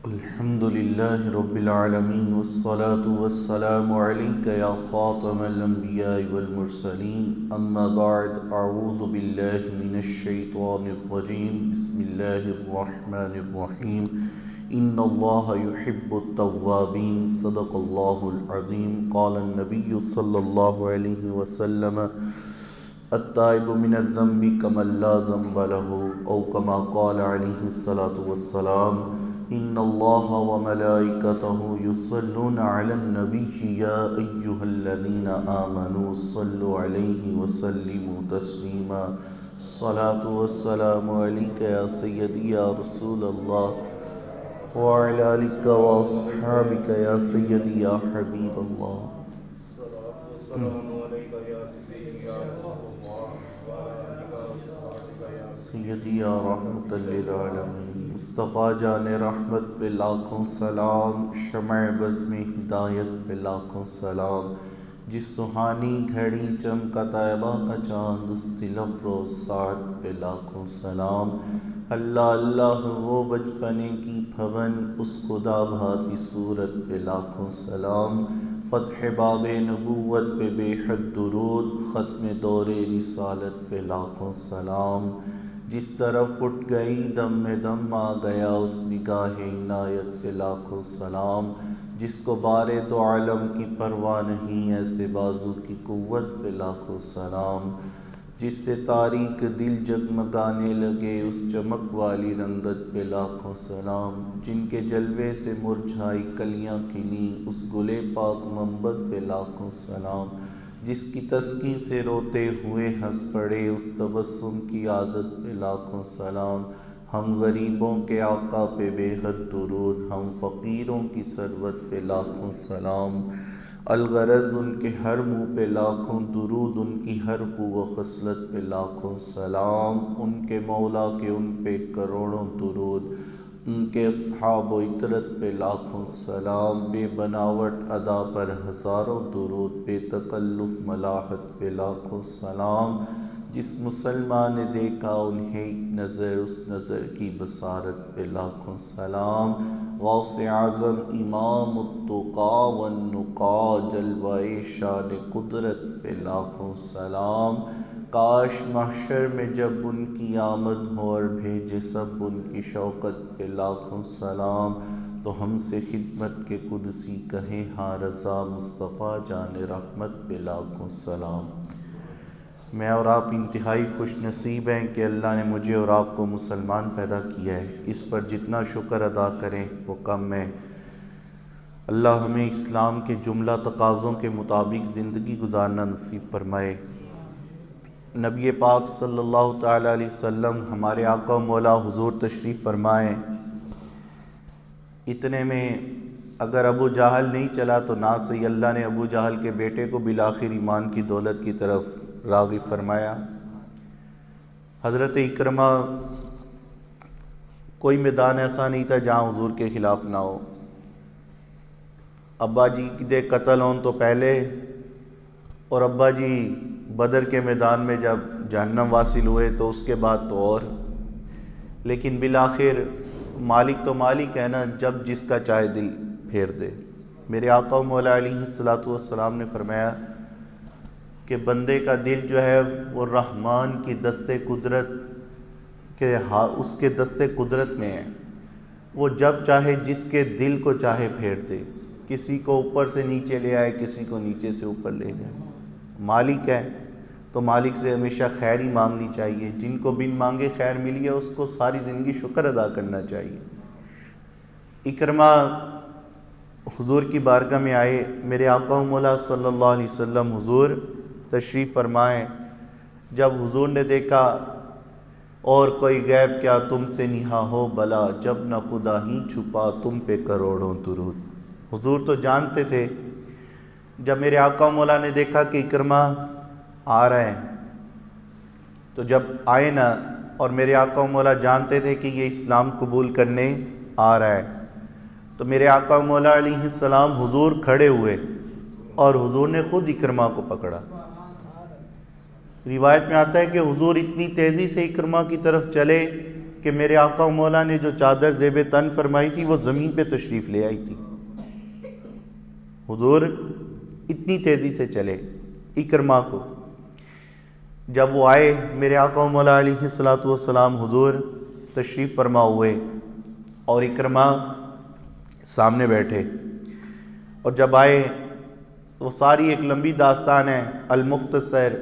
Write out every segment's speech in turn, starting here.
الحمد لله رب العالمين والصلاة والسلام عليك يا خاتم الأنبياء والمرسلين أما بعد أعوذ بالله من الشيطان الرجيم بسم الله الرحمن الرحيم إن الله يحب التوابين صدق الله العظيم قال النبي صلى الله عليه وسلم التائب من الذنب كمن لا ذنب له أو كما قال عليه الصلاة والسلام إن الله وملائكته يصلون على النبي يا أيها الذين آمنوا صلوا عليه وسلموا تسليما الصلاة والسلام عليك يا سيدي يا رسول الله وعلى آلك وأصحابك يا سيدي يا حبيب الله سیدی یا رحمت للعالمین مصطفیٰ جان رحمت پہ لاکھوں سلام، شمع بزم ہدایت پہ لاکھوں سلام، جس سہانی گھڑی چمکا طیبہ کا چاند اس دل افروز ساعت پہ لاکھوں سلام۔ اللہ اللہ وہ بچپنے کی پھون اس خدا بھاتی صورت پہ لاکھوں سلام۔ فتح باب نبوت پہ بے حد درود، ختم دور رسالت پہ لاکھوں سلام۔ جس طرف اٹھ گئی دم میں دم آ گیا اس نگاہ عنایت پہ لاکھوں سلام۔ جس کو بارے دو عالم کی پرواہ نہیں ایسے بازو کی قوت پہ لاکھوں سلام۔ جس سے تاریک دل جگمگانے لگے اس چمک والی رنگت پہ لاکھوں سلام۔ جن کے جلوے سے مرجھائی کلیاں کھلی اس گلے پاک منبت پہ لاکھوں سلام۔ جس کی تسکین سے روتے ہوئے ہنس پڑے اس تبسم کی عادت پہ لاکھوں سلام۔ ہم غریبوں کے آقا پہ بے حد درود، ہم فقیروں کی ثروت پہ لاکھوں سلام۔ الغرض ان کے ہر منہ پہ لاکھوں درود، ان کی ہر خو و خصلت پہ لاکھوں سلام۔ ان کے مولا کے ان پہ کروڑوں درود، ان کے اصحاب و عطرت پہ لاکھوں سلام۔ بے بناوٹ ادا پر ہزاروں درود، بے تکلف ملاحت پہ لاکھوں سلام۔ جس مسلمان نے دیکھا انہیں ایک نظر، اس نظر کی بصارت پہ لاکھوں سلام۔ غوث اعظم امام التقا والنقا، جلوہ شان قدرت پہ لاکھوں سلام۔ کاش محشر میں جب ان کی آمد ہو اور بھیجے سب ان کی شوکت پہ لاکھوں سلام، تو ہم سے خدمت کے قدسی کہیں ہاں رضا مصطفیٰ جان رحمت پہ لاکھوں سلام۔ میں اور آپ انتہائی خوش نصیب ہیں کہ اللہ نے مجھے اور آپ کو مسلمان پیدا کیا ہے۔ اس پر جتنا شکر ادا کریں وہ کم ہے۔ اللہ ہمیں اسلام کے جملہ تقاضوں کے مطابق زندگی گزارنا نصیب فرمائے۔ نبی پاک صلی اللہ تعالیٰ علیہ وسلم ہمارے آقا و مولا حضور تشریف فرمائیں۔ اتنے میں اگر ابو جہل نہیں چلا تو نہ سے اللہ نے ابو جہل کے بیٹے کو بالآخر ایمان کی دولت کی طرف راغب فرمایا۔ حضرت اکرمہ، کوئی میدان ایسا نہیں تھا جہاں حضور کے خلاف نہ ہو۔ ابا جی دے قتل ہون تو پہلے اور ابا جی بدر کے میدان میں جب جہنم واصل ہوئے تو اس کے بعد تو اور، لیکن بالآخر مالک تو مالک ہے نا، جب جس کا چاہے دل پھیر دے۔ میرے آقا و مولا علیہ الصلوۃ والسلام نے فرمایا کہ بندے کا دل جو ہے وہ رحمان کی دست قدرت کے اس کے دست قدرت میں ہے، وہ جب چاہے جس کے دل کو چاہے پھیر دے، کسی کو اوپر سے نیچے لے آئے، کسی کو نیچے سے اوپر لے جائے۔ مالک ہے تو مالک سے ہمیشہ خیر ہی مانگنی چاہیے۔ جن کو بن مانگے خیر ملی ہے اس کو ساری زندگی شکر ادا کرنا چاہیے۔ اکرمہ حضور کی بارگاہ میں آئے، میرے آقا و مولا صلی اللہ علیہ وسلم حضور تشریف فرمائیں۔ جب حضور نے دیکھا اور کوئی غیب کیا تم سے نہا ہو بلا، جب نہ خدا ہی چھپا تم پہ کروڑوں درود۔ حضور تو جانتے تھے۔ جب میرے آقا و مولا نے دیکھا کہ اکرمہ آ رہے ہیں، تو جب آئے نا، اور میرے آقا و مولا جانتے تھے کہ یہ اسلام قبول کرنے آ رہا ہے، تو میرے آقا و مولا علیہ السلام حضور کھڑے ہوئے اور حضور نے خود اکرمہ کو پکڑا۔ روایت میں آتا ہے کہ حضور اتنی تیزی سے اکرمہ کی طرف چلے کہ میرے آقا و مولا نے جو چادر زیب تن فرمائی تھی وہ زمین پہ تشریف لے آئی تھی۔ حضور اتنی تیزی سے چلے اکرما کو، جب وہ آئے میرے آقا و مولا علیہ الصلوۃ والسلام حضور تشریف فرما ہوئے اور اکرما سامنے بیٹھے، اور جب آئے وہ ساری ایک لمبی داستان ہے المختصر،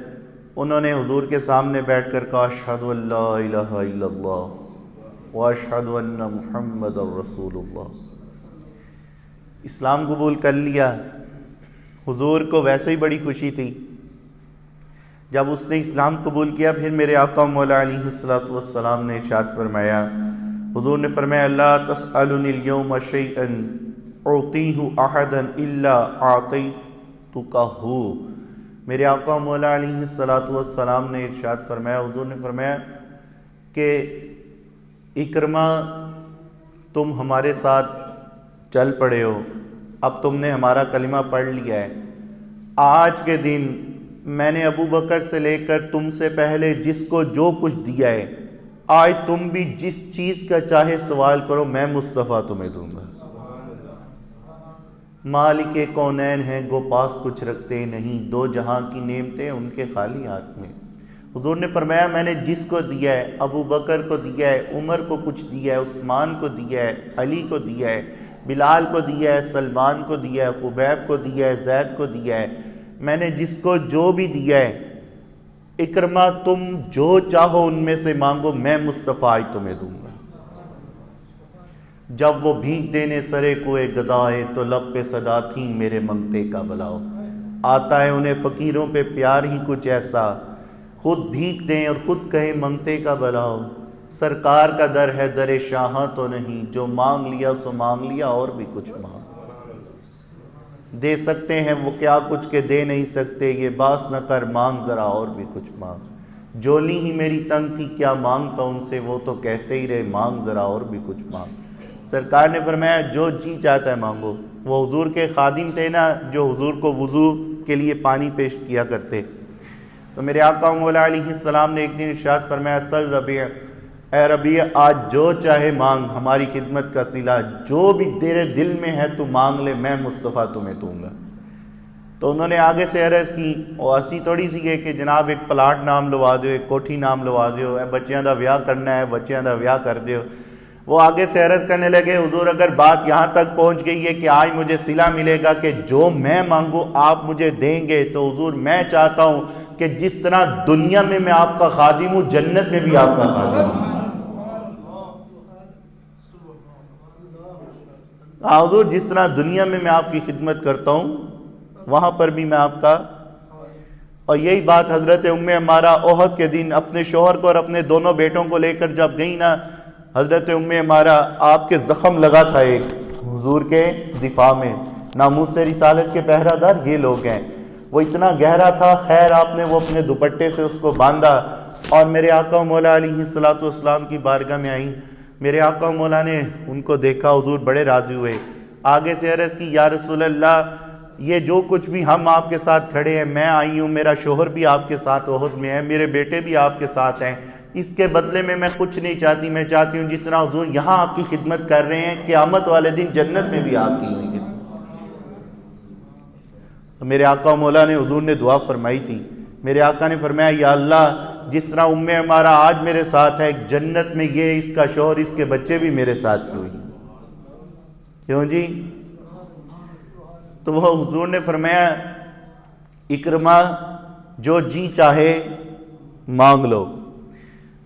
انہوں نے حضور کے سامنے بیٹھ کر کہا اشہد ان لا الہ الا اللہ واشہد ان محمد رسول اللہ، اسلام قبول کر لیا۔ حضور کو ویسے ہی بڑی خوشی تھی، جب اس نے اسلام قبول کیا پھر میرے آقا مولا علیہ الصلوۃ والسلام نے ارشاد فرمایا، حضور نے فرمایا لا تسألنی اليوم شیئا اعطیہ احدا الا اعطیتکہ، میرے آقا مولا علیہ الصلوۃ والسلام نے ارشاد فرمایا، حضور نے فرمایا کہ اکرما تم ہمارے ساتھ چل پڑے ہو، اب تم نے ہمارا کلمہ پڑھ لیا ہے، آج کے دن میں نے ابو بکر سے لے کر تم سے پہلے جس کو جو کچھ دیا ہے، آج تم بھی جس چیز کا چاہے سوال کرو میں مصطفیٰ تمہیں دوں گا۔ مالک کونین ہیں گو پاس کچھ رکھتے نہیں، دو جہاں کی نعمتیں ان کے خالی ہاتھ میں۔ حضور نے فرمایا میں نے جس کو دیا ہے، ابو بکر کو دیا ہے، عمر کو کچھ دیا ہے، عثمان کو دیا ہے، علی کو دیا ہے، بلال کو دیا ہے، سلمان کو دیا ہے، خبیب کو دیا ہے، زید کو دیا ہے، میں نے جس کو جو بھی دیا ہے، اکرما تم جو چاہو ان میں سے مانگو میں مصطفیٰ آج تمہیں دوں گا۔ جب وہ بھیک دینے سرے کوئے گدائے تو لب پہ صدا تھی میرے منگتے کا بلاؤ، آتا ہے انہیں فقیروں پہ پیار ہی کچھ ایسا، خود بھیک دیں اور خود کہیں منگتے کا بلاؤ، سرکار کا در ہے در شاہاں تو نہیں، جو مانگ لیا سو مانگ لیا اور بھی کچھ مانگ دے سکتے ہیں وہ کیا کچھ کے دے نہیں سکتے، یہ باس نہ کر مانگ ذرا اور بھی کچھ مانگ، جولی ہی میری تنگ تھی کیا مانگتا ان سے، وہ تو کہتے ہی رہے مانگ ذرا اور بھی کچھ مانگ۔ سرکار نے فرمایا جو جی چاہتا ہے مانگو۔ وہ حضور کے خادم تھے نا جو حضور کو وضو کے لیے پانی پیش کیا کرتے، تو میرے آقا مولا علیہ السلام نے ایک دن ارشاد فرمایا سل ربیع، اے ربیع آج جو چاہے مانگ، ہماری خدمت کا صلہ، جو بھی تیرے دل میں ہے تو مانگ لے میں مصطفیٰ تمہیں دوں گا۔ تو انہوں نے آگے سے عرض کی، وہ ایسی تھوڑی سی ہے کہ جناب ایک پلاٹ نام لوا دیو، ایک کوٹھی نام لوا دیو، اے بچیاں دا ویاہ کرنا ہے بچیاں دا ویاہ کر دیو۔ وہ آگے سے عرض کرنے لگے حضور اگر بات یہاں تک پہنچ گئی ہے کہ آج مجھے صلہ ملے گا کہ جو میں مانگوں آپ مجھے دیں گے، تو حضور میں چاہتا ہوں کہ جس طرح دنیا میں میں آپ کا خادم ہوں جنت میں بھی آپ کا خادم ہوں۔ حضور جس طرح دنیا میں آپ کی خدمت کرتا ہوں وہاں پر بھی میں آپ کا۔ اور یہی بات حضرت ام عمارہ احد کے دن اپنے شوہر کو اور اپنے دونوں بیٹوں کو لے کر جب گئی نا، حضرت ام عمارہ آپ کے زخم لگا تھا ایک حضور کے دفاع میں، ناموس رسالت کے پہرہ دار یہ لوگ ہیں، وہ اتنا گہرا تھا، خیر آپ نے وہ اپنے دوپٹے سے اس کو باندھا اور میرے آقا مولا علیہ الصلوۃ والسلام کی بارگاہ میں آئیں۔ میرے آقا مولا نے ان کو دیکھا، حضور بڑے راضی ہوئے، آگے سے عرض کی یا رسول اللہ یہ جو کچھ بھی ہم آپ کے ساتھ کھڑے ہیں، میں آئی ہوں، میرا شوہر بھی آپ کے ساتھ احد میں ہے، میرے بیٹے بھی آپ کے ساتھ ہیں، اس کے بدلے میں کچھ نہیں چاہتی، میں چاہتی ہوں جس طرح حضور یہاں آپ کی خدمت کر رہے ہیں قیامت والے دن جنت میں بھی آپ کی ہوئی خدمت۔ تو میرے آقا مولا نے حضور نے دعا فرمائی تھی، میرے آقا نے فرمایا یا اللہ جس طرح ام عمارہ آج میرے ساتھ ہے، جنت میں یہ اس کا شوہر اس کے بچے بھی میرے ساتھ ہوئی۔ کیوں جی؟ تو وہ حضور نے فرمایا اکرما جو جی چاہے مانگ لو۔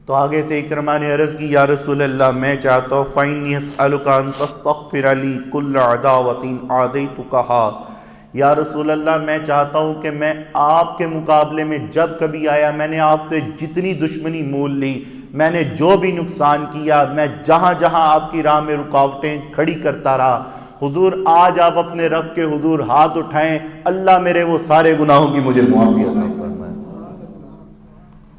تو آگے سے اکرما نے عرض کی یا رسول اللہ میں چاہتا ہوں فَإِنِّي أَسْأَلُكَ أَن تَسْتَغْفِرَ لِي كُلَّ عَدَاوَةٍ عَادَيْتُكَهَا، یا رسول اللہ میں چاہتا ہوں کہ میں آپ کے مقابلے میں جب کبھی آیا میں نے آپ سے جتنی دشمنی مول لی، میں نے جو بھی نقصان کیا، میں جہاں جہاں آپ کی راہ میں رکاوٹیں کھڑی کرتا رہا، حضور آج آپ اپنے رب کے حضور ہاتھ اٹھائیں، اللہ میرے وہ سارے گناہوں کی مجھے معافی عطا فرمائے۔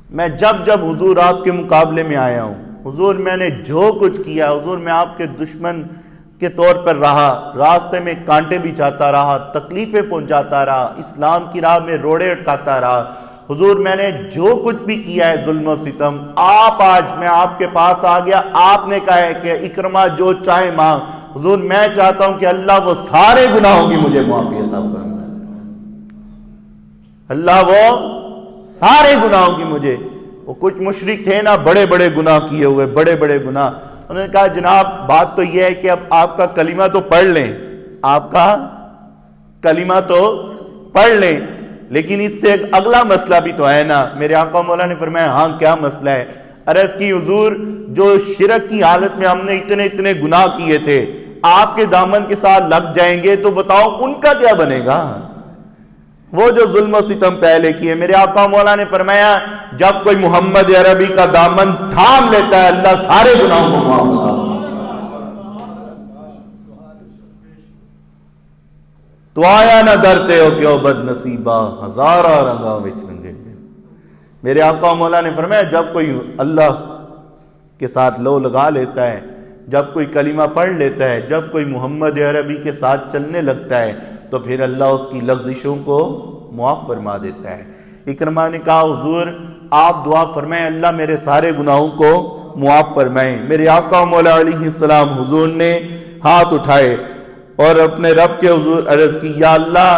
میں جب جب حضور آپ کے مقابلے میں آیا ہوں، حضور میں نے جو کچھ کیا، حضور میں آپ کے دشمن کے طور پر رہا، راستے میں کانٹے بھی چاہتا رہا، تکلیفیں پہنچاتا رہا، اسلام کی راہ میں روڑے اٹکاتا رہا، حضور میں نے جو کچھ بھی کیا ہے ظلم و ستم، آپ آج میں آپ کے پاس آ گیا، آپ نے کہا ہے کہ اکرما جو چاہے مانگ، حضور میں چاہتا ہوں کہ اللہ وہ سارے گناہوں کی مجھے معافی عطا فرمائے، اللہ وہ سارے گناہوں کی مجھے. وہ کچھ مشرک تھے نا بڑے بڑے گناہ کیے ہوئے، بڑے بڑے گناہ. انہوں نے کہا جناب بات تو یہ ہے کہ اب آپ کا کلمہ تو پڑھ لیں، آپ کا کلمہ تو پڑھ لیں، لیکن اس سے ایک اگلا مسئلہ بھی تو ہے نا. میرے آقا مولا نے فرمایا ہاں کیا مسئلہ ہے؟ عرض کی حضور جو شرک کی حالت میں ہم نے اتنے گناہ کیے تھے آپ کے دامن کے ساتھ لگ جائیں گے تو بتاؤ ان کا کیا بنے گا؟ وہ جو ظلم و ستم پہلے کیے. میرے آقا مولا نے فرمایا جب کوئی محمد عربی کا دامن تھام لیتا ہے اللہ سارے گناہوں کو معاف کرتا ہے. تو آیا نہ ڈرتے ہو کہ بد نصیبہ ہزارہ رنگاں وچ رنگے. میرے آقا مولا نے فرمایا جب کوئی اللہ کے ساتھ لو لگا لیتا ہے، جب کوئی کلمہ پڑھ لیتا ہے، جب کوئی محمد عربی کے ساتھ چلنے لگتا ہے تو پھر اللہ اس کی لغزشوں کو معاف فرما دیتا ہے. اکرمہ نے کہا حضور آپ دعا فرمائیں اللہ میرے سارے گناہوں کو معاف فرمائیں. میرے آقا مولا علیہ السلام حضور نے ہاتھ اٹھائے اور اپنے رب کے حضور عرض کی یا اللہ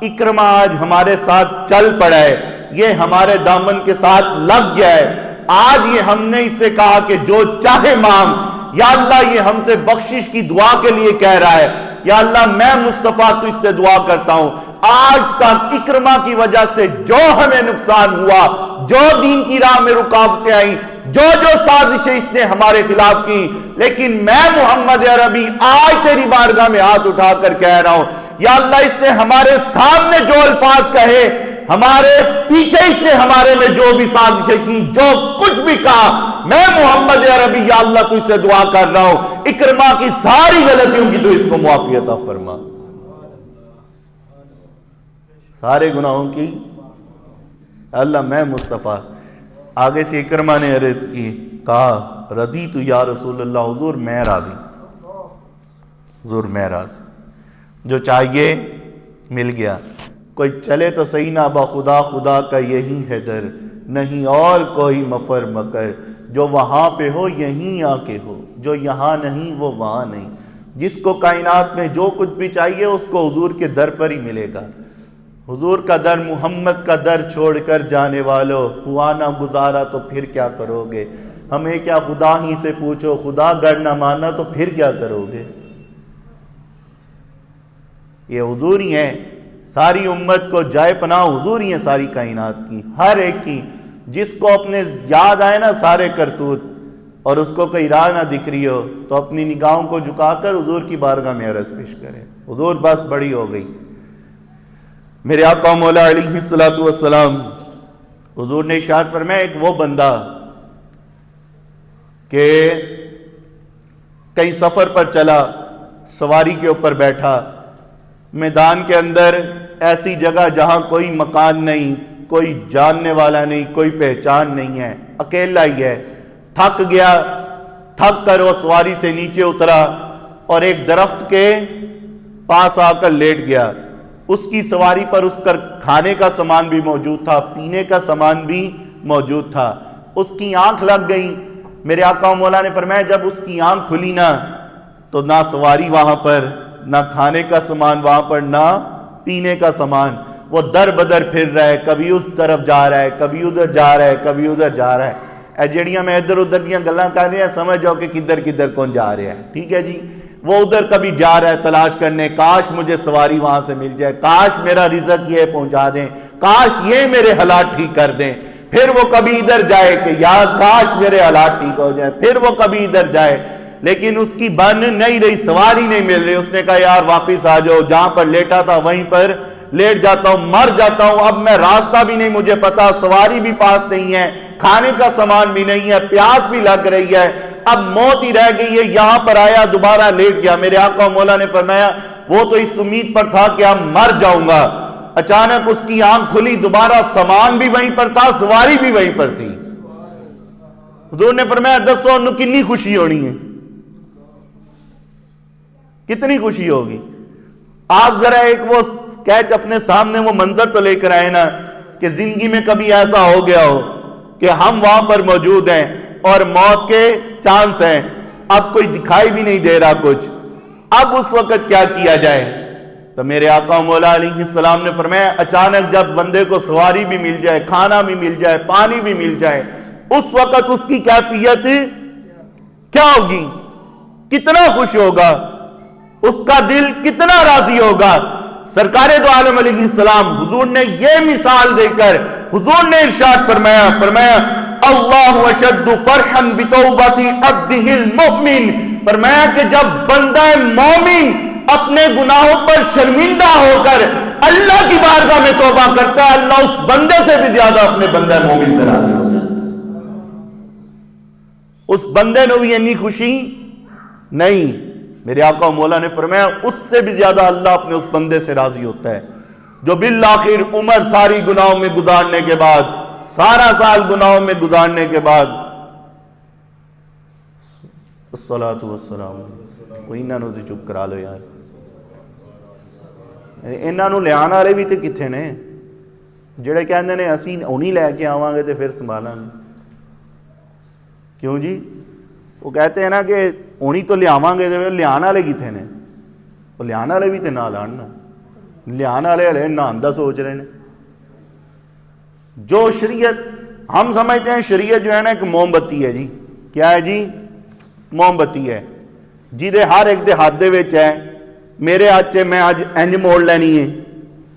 اکرمہ آج ہمارے ساتھ چل پڑا ہے، یہ ہمارے دامن کے ساتھ لگ گیا ہے، آج یہ ہم نے اس سے کہا کہ جو چاہے مانگ، یا اللہ یہ ہم سے بخشش کی دعا کے لیے کہہ رہا ہے، یا اللہ میں مصطفیٰ تو اس سے دعا کرتا ہوں آج تک اکرمہ کی وجہ سے جو ہمیں نقصان ہوا، جو دین کی راہ میں رکاوٹیں آئیں، جو سازشیں اس نے ہمارے خلاف کی، لیکن میں محمد عربی آج تیری بارگاہ میں ہاتھ اٹھا کر کہہ رہا ہوں یا اللہ اس نے ہمارے سامنے جو الفاظ کہے، ہمارے پیچھے اس نے ہمارے میں جو بھی سازشیں کی، جو کچھ بھی کہا، میں محمد عربی یا اللہ تو اس سے دعا کر رہا ہوں اکرمہ کی ساری غلطیوں کی تو اس کو معافی عطا فرما، سارے گناہوں کی اللہ میں مصطفیٰ. آگے سے اکرمہ نے عرض کی کہا رضیت یا رسول اللہ، حضور میں راضی، حضور میں راضی، جو چاہیے مل گیا. کوئی چلے تو صحیح نہ بخدا خدا کا یہی ہے در، نہیں اور کوئی مفر مکر، جو وہاں پہ ہو یہیں آ کے ہو، جو یہاں نہیں وہ وہاں نہیں. جس کو کائنات میں جو کچھ بھی چاہیے اس کو حضور کے در پر ہی ملے گا. حضور کا در، محمد کا در چھوڑ کر جانے والو، ہوا نہ گزارا تو پھر کیا کرو گے؟ ہمیں کیا خدا ہی سے پوچھو، خدا گر نہ مانا تو پھر کیا کرو گے؟ یہ حضور ہی ہیں، ساری امت کو جائے پناہ حضور ہی ہیں، ساری کائنات کی، ہر ایک کی. جس کو اپنے یاد آئے نا سارے کرتوت اور اس کو کوئی راہ نہ دکھ رہی ہو تو اپنی نگاہوں کو جھکا کر حضور کی بارگاہ میں عرض پیش کرے، حضور بس بڑی ہو گئی. میرے آقا مولا علیہ السلام حضور نے ارشاد فرمایا ایک وہ بندہ کہ کئی سفر پر چلا، سواری کے اوپر بیٹھا، میدان کے اندر ایسی جگہ جہاں کوئی مکان نہیں، کوئی جاننے والا نہیں، کوئی پہچان نہیں ہے، اکیلا ہی ہے. تھک گیا، تھک کر وہ سواری سے نیچے اترا اور ایک درخت کے پاس آ کر لیٹ گیا. اس کی سواری پر اس کا کھانے کا سامان بھی موجود تھا، پینے کا سامان بھی موجود تھا. اس کی آنکھ لگ گئی. میرے آقا مولا نے فرمایا جب اس کی آنکھ کھلی نا تو نہ سواری وہاں پر، نہ کھانے کا سامان وہاں پر، نہ پینے کا سامان. وہ در بدر پھر رہا ہے، کبھی اس طرف جا رہا ہے، کبھی ادھر جا رہا ہے، کبھی ادھر جا رہا ہے. اے جڑیاں میں ادھر ادھر دیاں گلاں کر رہے ہیں، سمجھ جاؤ کہ کدھر کدھر کون جا رہا ہے. ٹھیک ہے جی. وہ ادھر کبھی جا رہا ہے تلاش کرنے، کاش مجھے سواری وہاں سے مل جائے، کاش میرا رزق یہ پہنچا دیں، کاش یہ میرے حالات ٹھیک کر دیں. پھر وہ کبھی ادھر جائے کہ یار کاش میرے حالات ٹھیک ہو جائے، پھر وہ کبھی ادھر جائے، لیکن اس کی بن نہیں رہی، سواری نہیں مل رہی. اس نے کہا یار واپس آ جاؤ، جہاں پر لیٹا تھا وہیں پر لیٹ جاتا ہوں، مر جاتا ہوں. اب میں راستہ بھی نہیں مجھے پتا، سواری بھی پاس نہیں ہے، کھانے کا سامان بھی نہیں ہے، پیاس بھی لگ رہی ہے، اب موت ہی رہ گئی ہے. یہاں پر آیا، دوبارہ لیٹ گیا. میرے آقا مولا نے فرمایا وہ تو اس امید پر تھا کہ اب مر جاؤں گا. اچانک اس کی آنکھ کھلی، دوبارہ سامان بھی وہیں پر تھا، سواری بھی وہیں پر تھی. حضور نے فرمایا دسو انہوں کتنی خوشی ہونی ہے، کتنی خوشی ہوگی. آپ ذرا ایک وہ اسکیچ اپنے سامنے وہ منظر تو لے کر آئے نا. کہ زندگی میں کبھی ایسا ہو گیا ہو کہ ہم وہاں پر موجود ہیں اور موت کے چانس ہیں، اب کوئی دکھائی بھی نہیں دے رہا کچھ، اب اس وقت کیا کیا جائے؟ تو میرے آقا مولا علیہ السلام نے فرمایا اچانک جب بندے کو سواری بھی مل جائے، کھانا بھی مل جائے، پانی بھی مل جائے، اس وقت اس کی کیفیت کیا ہوگی؟ کتنا خوش ہوگا، اس کا دل کتنا راضی ہوگا۔ سرکار دو عالم علیہ السلام حضور نے یہ مثال دے کر حضور نے ارشاد فرمایا اللہ اشد فرحا بتوبۃ عبدہ المؤمن، فرمایا کہ جب بندہ مومن اپنے گناہوں پر شرمندہ ہو کر اللہ کی بارگاہ میں توبہ کرتا ہے، اللہ اس بندے سے بھی زیادہ اپنے بندہ مومن پر راضی ہوتا ہے۔ اس بندے نے بھی اتنی خوشی نہیں، میرے آقا مولا نے فرمایا اس سے بھی زیادہ اللہ اپنے اس بندے سے راضی ہوتا ہے جو بالآخر عمر ساری گناہوں میں گزارنے کے بعد، سارا سال گناہوں میں گزارنے کے بعد، الصلاۃ والسلام، کوئی انہاں نوں چپ کرا لو یار، انہاں نوں لیان والے بھی تے کتھے نے جڑے کہندے نے اسی ہونی لے کے آواں گے تے پھر سنبھالاں گے؟ کیوں جی؟ وہ کہتے ہیں نا کہ ہونی تو لیاواں گے تے لیان والے کتھے نے؟ وہ لیان والے بھی تے نہ لان نا، لیان والے ہلے نہان دا سوچ رہے ہیں۔ جو شریعت ہم سمجھتے ہیں شریعت جو ہے نا ایک موم بتی ہے جی، کیا ہے جی؟ موم بتی ہے جی ہر ایک دے ہاتھ دے وچ ہے، میرے ہاتھ سے میں آج انج موڑ لینی ہے،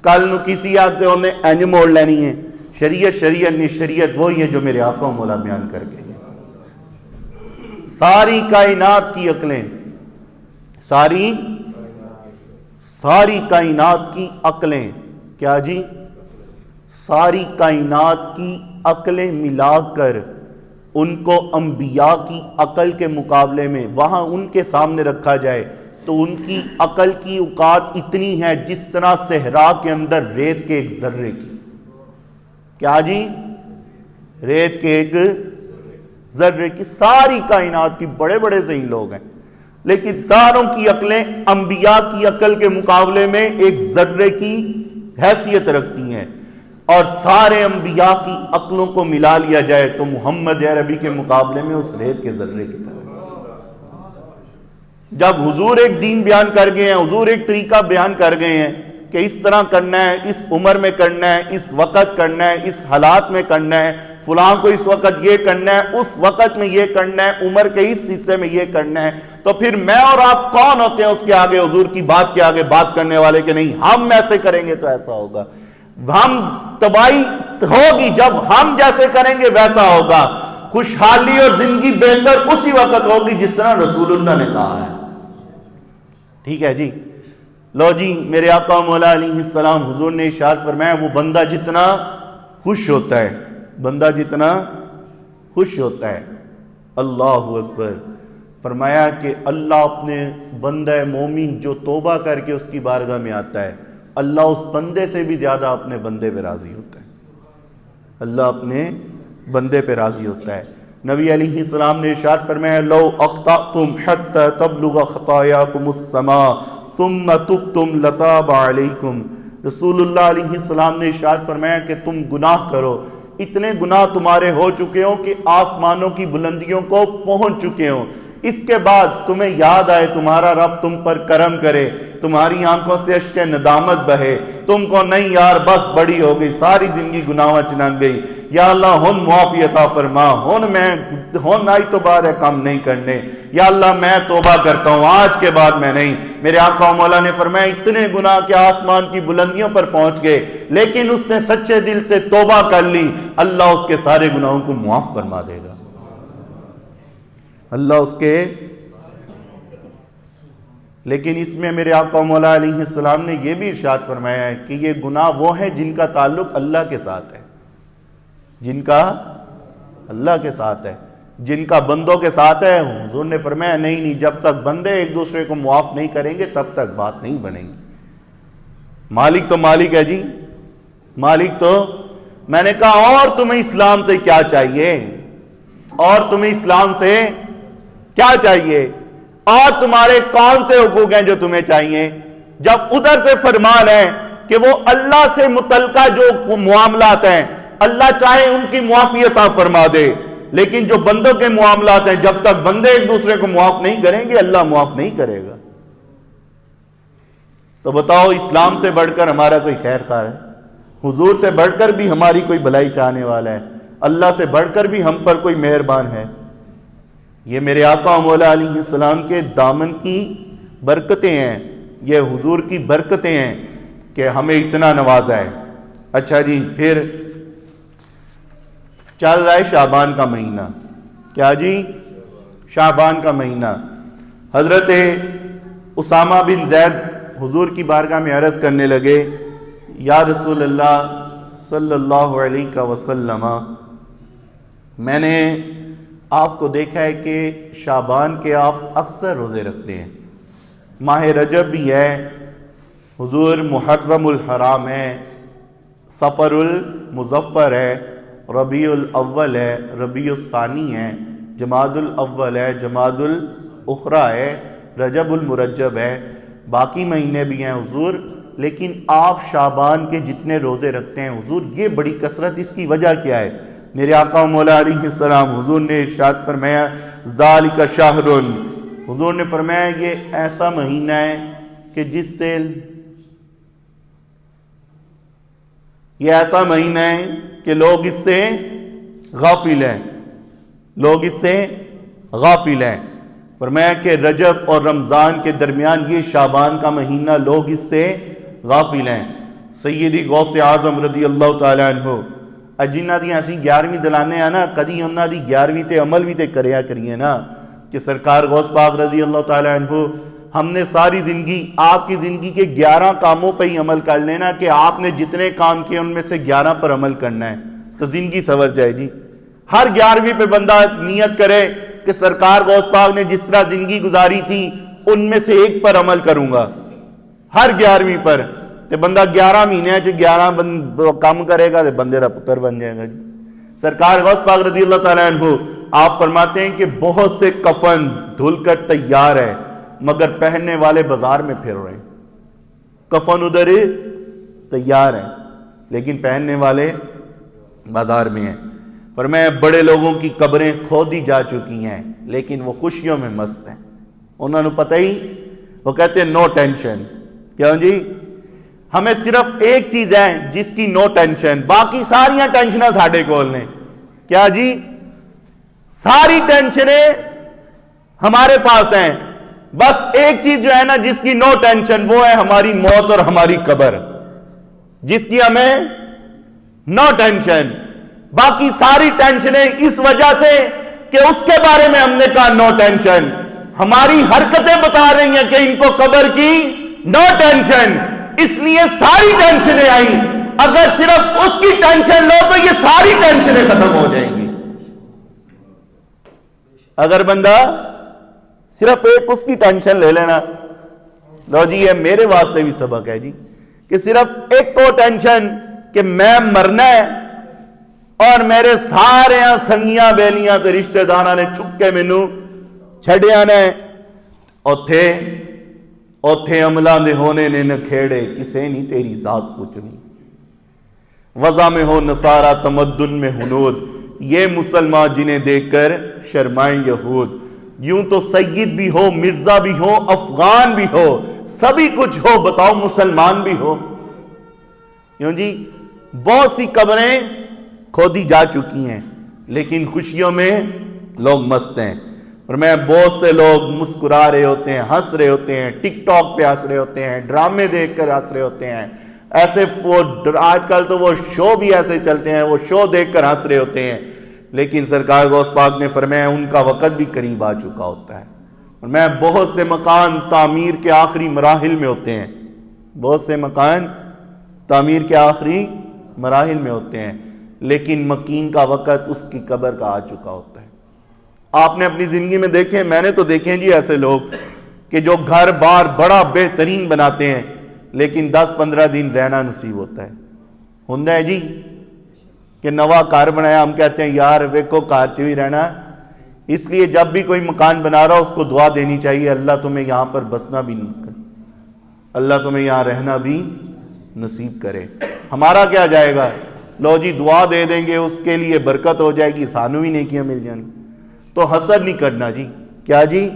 کل نو کسی ہاتھ سے انہیں انج موڑ لینی ہے۔ شریعت نہیں، شریعت وہی ہے جو میرے آقا مولا بیان کر گئے۔ ساری کائنات کی عقلیں، ساری کائنات کی عقلیں، کیا جی؟ ساری کائنات کی عقلیں ملا کر ان کو انبیاء کی عقل کے مقابلے میں وہاں ان کے سامنے رکھا جائے تو ان کی عقل کی اوقات اتنی ہے جس طرح صحرا کے اندر ریت کے ایک ذرے کی، کیا جی؟ ریت کے ایک ذرے کی۔ ساری کائنات کی بڑے بڑے ذہین لوگ ہیں لیکن ساروں کی عقلیں انبیاء کی عقل کے مقابلے میں ایک ذرے کی حیثیت رکھتی ہیں، اور سارے انبیاء کی عقلوں کو ملا لیا جائے تو محمد عربی کے مقابلے میں اس ریت کے ذرے کی طرح۔ جب حضور ایک دین بیان کر گئے ہیں، حضور ایک طریقہ بیان کر گئے ہیں کہ اس طرح کرنا ہے، اس عمر میں کرنا ہے، اس وقت کرنا ہے، اس حالات میں کرنا ہے، فلاں کو اس وقت یہ کرنا ہے، اس وقت میں یہ کرنا ہے، عمر کے اس حصے میں یہ کرنا ہے، تو پھر میں اور آپ کون ہوتے ہیں اس کے آگے، حضور کی بات کے آگے بات کرنے والے کہ نہیں ہم ایسے کریں گے تو ایسا ہوگا؟ ہم تباہی ہوگی جب ہم جیسے کریں گے ویسا ہوگا، خوشحالی اور زندگی بہتر اسی وقت ہوگی جس طرح رسول اللہ نے کہا ہے۔ ٹھیک ہے جی، لو جی، میرے آقا مولا علیہ السلام حضور نے ارشاد فرمایا وہ بندہ جتنا خوش ہوتا ہے، بندہ جتنا خوش ہوتا ہے، اللہ اکبر، فرمایا کہ اللہ اپنے بندہ مومن جو توبہ کر کے اس کی بارگاہ میں آتا ہے، اللہ اس بندے سے بھی زیادہ اپنے بندے پہ راضی ہوتا ہے، اللہ اپنے بندے پہ راضی ہوتا ہے۔ نبی علیہ السلام نے ارشاد فرمایا لو اخطأتم حتى تبلغ خطاياكم السماء ثم تبتم لتاب علیکم، رسول اللہ علیہ السلام نے ارشاد فرمایا کہ تم گناہ کرو، اتنے گناہ تمہارے ہو چکے ہوں کہ آسمانوں کی بلندیوں کو پہنچ چکے ہوں، اس کے بعد تمہیں یاد آئے تمہارا رب تم پر کرم کرے، تمہاری آنکھوں سے اشک ندامت بہے، تم کو نہیں یار بس بڑی ہو گئی، ساری زندگی گناہوں چنگ گئی، یا اللہ ہن معافی عطا فرما، ہن آئی تو بات ہے کام نہیں کرنے، یا اللہ میں توبہ کرتا ہوں آج کے بعد میں نہیں۔ میرے آقا مولا نے فرمایا اتنے گناہ کہ آسمان کی بلندیوں پر پہنچ گئے، لیکن اس نے سچے دل سے توبہ کر لی، اللہ اس کے سارے گناہوں کو معاف فرما دے گا، اللہ اس کے۔ لیکن اس میں میرے آقا مولا علیہ السلام نے یہ بھی ارشاد فرمایا ہے کہ یہ گناہ وہ ہیں جن کا تعلق اللہ کے ساتھ ہے، جن کا اللہ کے ساتھ ہے، جن کا بندوں کے ساتھ ہے، حضور نے فرمایا نہیں جب تک بندے ایک دوسرے کو معاف نہیں کریں گے تب تک بات نہیں بنے گی۔ مالک تو مالک ہے جی، مالک تو، میں نے کہا اور تمہیں اسلام سے کیا چاہیے، اور تمہیں اسلام سے کیا چاہیے، اور تمہارے کون سے حقوق ہیں جو تمہیں چاہیے؟ جب ادھر سے فرمان ہے کہ وہ اللہ سے متعلقہ جو معاملات ہیں اللہ چاہے ان کی معافی عطا فرما دے، لیکن جو بندوں کے معاملات ہیں جب تک بندے ایک دوسرے کو معاف نہیں کریں گے اللہ معاف نہیں کرے گا۔ تو بتاؤ اسلام سے بڑھ کر ہمارا کوئی خیر خواہ ہے؟ حضور سے بڑھ کر بھی ہماری کوئی بھلائی چاہنے والا ہے؟ اللہ سے بڑھ کر بھی ہم پر کوئی مہربان ہے؟ یہ میرے آقا مولا علیہ السلام کے دامن کی برکتیں ہیں، یہ حضور کی برکتیں ہیں کہ ہمیں اتنا نوازا ہے۔ اچھا جی، پھر چل رہا ہے شعبان کا مہینہ۔ کیا جی؟ شعبان کا مہینہ۔ حضرت اسامہ بن زید حضور کی بارگاہ میں عرض کرنے لگے، یا رسول اللہ صلی اللہ علیہ وسلم، میں نے آپ کو دیکھا ہے کہ شعبان کے آپ اکثر روزے رکھتے ہیں، ماہ رجب بھی ہے، حضور محرم الحرام ہے، صفر المظفر ہے، ربیع الاول ہے، ربیع الثانی ہے، جمادی الاول ہے، جمادی الاخری ہے، رجب المرجب ہے، باقی مہینے بھی ہیں حضور، لیکن آپ شعبان کے جتنے روزے رکھتے ہیں حضور یہ بڑی کثرت، اس کی وجہ کیا ہے؟ میرے آقا مولا علیہ السلام حضور نے ارشاد فرمایا ذالک شہر، حضور نے فرمایا یہ ایسا مہینہ ہے کہ جس سے یہ ایسا مہینہ ہے کہ لوگ اس سے غافل ہیں، لوگ اس سے غافل ہیں۔ فرمایا کہ رجب اور رمضان کے درمیان یہ شعبان کا مہینہ لوگ اس سے غافل ہیں۔ سیدی غوث اعظم رضی اللہ تعالیٰ عنہ جنہ دی اسی 11ویں دلانے ہیں نا، کدی انہاں دی 11ویں تے عمل بھی تے کریا کریے نا، کہ سرکار غوث پاک رضی اللہ تعالیٰ عنہ ہم نے ساری زندگی آپ کی زندگی کے 11 کاموں پہ ہی عمل کر لینا کہ آپ نے جتنے کام کیے ان میں سے 11 پر عمل کرنا ہے تو زندگی سنور جائے جی۔ ہر 11ویں پہ بندہ نیت کرے کہ سرکار غوث پاک نے جس طرح زندگی گزاری تھی ان میں سے ایک پر عمل کروں گا، ہر 11ویں پر، تو بندہ 11 مہینے 11 کام کرے گا تو بندے کا پتر بن جائے گا جی۔ سرکار غوث پاک رضی اللہ تعالیٰ عنہ آپ فرماتے ہیں کہ بہت سے کفن دھل کر تیار ہے مگر پہننے والے بازار میں پھر رہے ہیں، کفن ادھر تیار ہیں لیکن پہننے والے بازار میں ہیں۔ فرمایا بڑے لوگوں کی قبریں کھودی جا چکی ہیں لیکن وہ خوشیوں میں مست ہیں، انہوں نے پتہ ہی، وہ کہتے ہیں نو ٹینشن۔ کیوں جی؟ ہمیں صرف ایک چیز ہے جس کی نو ٹینشن، باقی ساریاں ٹینشنیں ساڑھے کول نے۔ کیا جی؟ ساری ٹینشنیں ہمارے پاس ہیں، بس ایک چیز جو ہے نا جس کی نو ٹینشن، وہ ہے ہماری موت اور ہماری قبر، جس کی ہمیں نو ٹینشن۔ باقی ساری ٹینشنیں اس وجہ سے کہ اس کے بارے میں ہم نے کہا نو ٹینشن، ہماری حرکتیں بتا رہی ہیں کہ ان کو قبر کی نو ٹینشن، اس لیے ساری ٹینشنیں آئیں۔ اگر صرف اس کی ٹینشن لو تو یہ ساری ٹینشنیں ختم ہو جائیں گی۔ اگر بندہ صرف ایک اس کی ٹینشن لے لینا، لو جی یہ میرے واسطے بھی سبق ہے جی، کہ صرف ایک کو ٹینشن کہ میں مرنا ہے اور میرے سارے سنگیاں بیلیاں تے رشتہ داراں نے چک کے مینوں چھڈیا نے، اوتھے عملاں دے ہونے نے نکھیڑے، کسے نہیں تیری ذات پوچھنی، وضع میں ہو نصارہ تمدن میں ہنود، یہ مسلمان جنہیں دیکھ کر شرمائیں یہود، یوں تو سید بھی ہو، مرزا بھی ہو، افغان بھی ہو، سبھی کچھ ہو، بتاؤ مسلمان بھی ہو۔ یوں جی بہت سی قبریں کھودی جا چکی ہیں لیکن خوشیوں میں لوگ مست ہیں، اور میں بہت سے لوگ مسکرا رہے ہوتے ہیں، ہنس رہے ہوتے ہیں، ٹک ٹاک پہ ہنس رہے ہوتے ہیں، ڈرامے دیکھ کر ہنس رہے ہوتے ہیں، ایسے آج کل تو وہ شو بھی ایسے چلتے ہیں، وہ شو دیکھ کر ہنس رہے ہوتے ہیں، لیکن سرکار غوث پاک نے فرمایا ان کا وقت بھی قریب آ چکا ہوتا ہے۔ اور میں بہت سے مکان تعمیر کے آخری مراحل میں ہوتے ہیں، بہت سے مکان تعمیر کے آخری مراحل میں ہوتے ہیں، لیکن مکین کا وقت اس کی قبر کا آ چکا ہوتا ہے۔ آپ نے اپنی زندگی میں دیکھیں، میں نے تو دیکھیں جی ایسے لوگ کہ جو گھر بار بڑا بہترین بناتے ہیں لیکن 10-15 دن رہنا نصیب ہوتا ہے۔ ہوندہ ہے جی کہ نوا کار بنایا، ہم کہتے ہیں یار ویکو کار چوئی رہنا، اس لیے جب بھی کوئی مکان بنا رہا اس کو دعا دینی چاہیے اللہ تمہیں یہاں پر بسنا بھی نہیں کر، اللہ تمہیں یہاں رہنا بھی نصیب کرے. ہمارا کیا جائے گا؟ لو جی دعا دے دیں گے اس کے لیے برکت ہو جائے گی, سانو بھی نیکیاں مل جائیں گی. تو حسد نہیں کرنا جی. کیا جی؟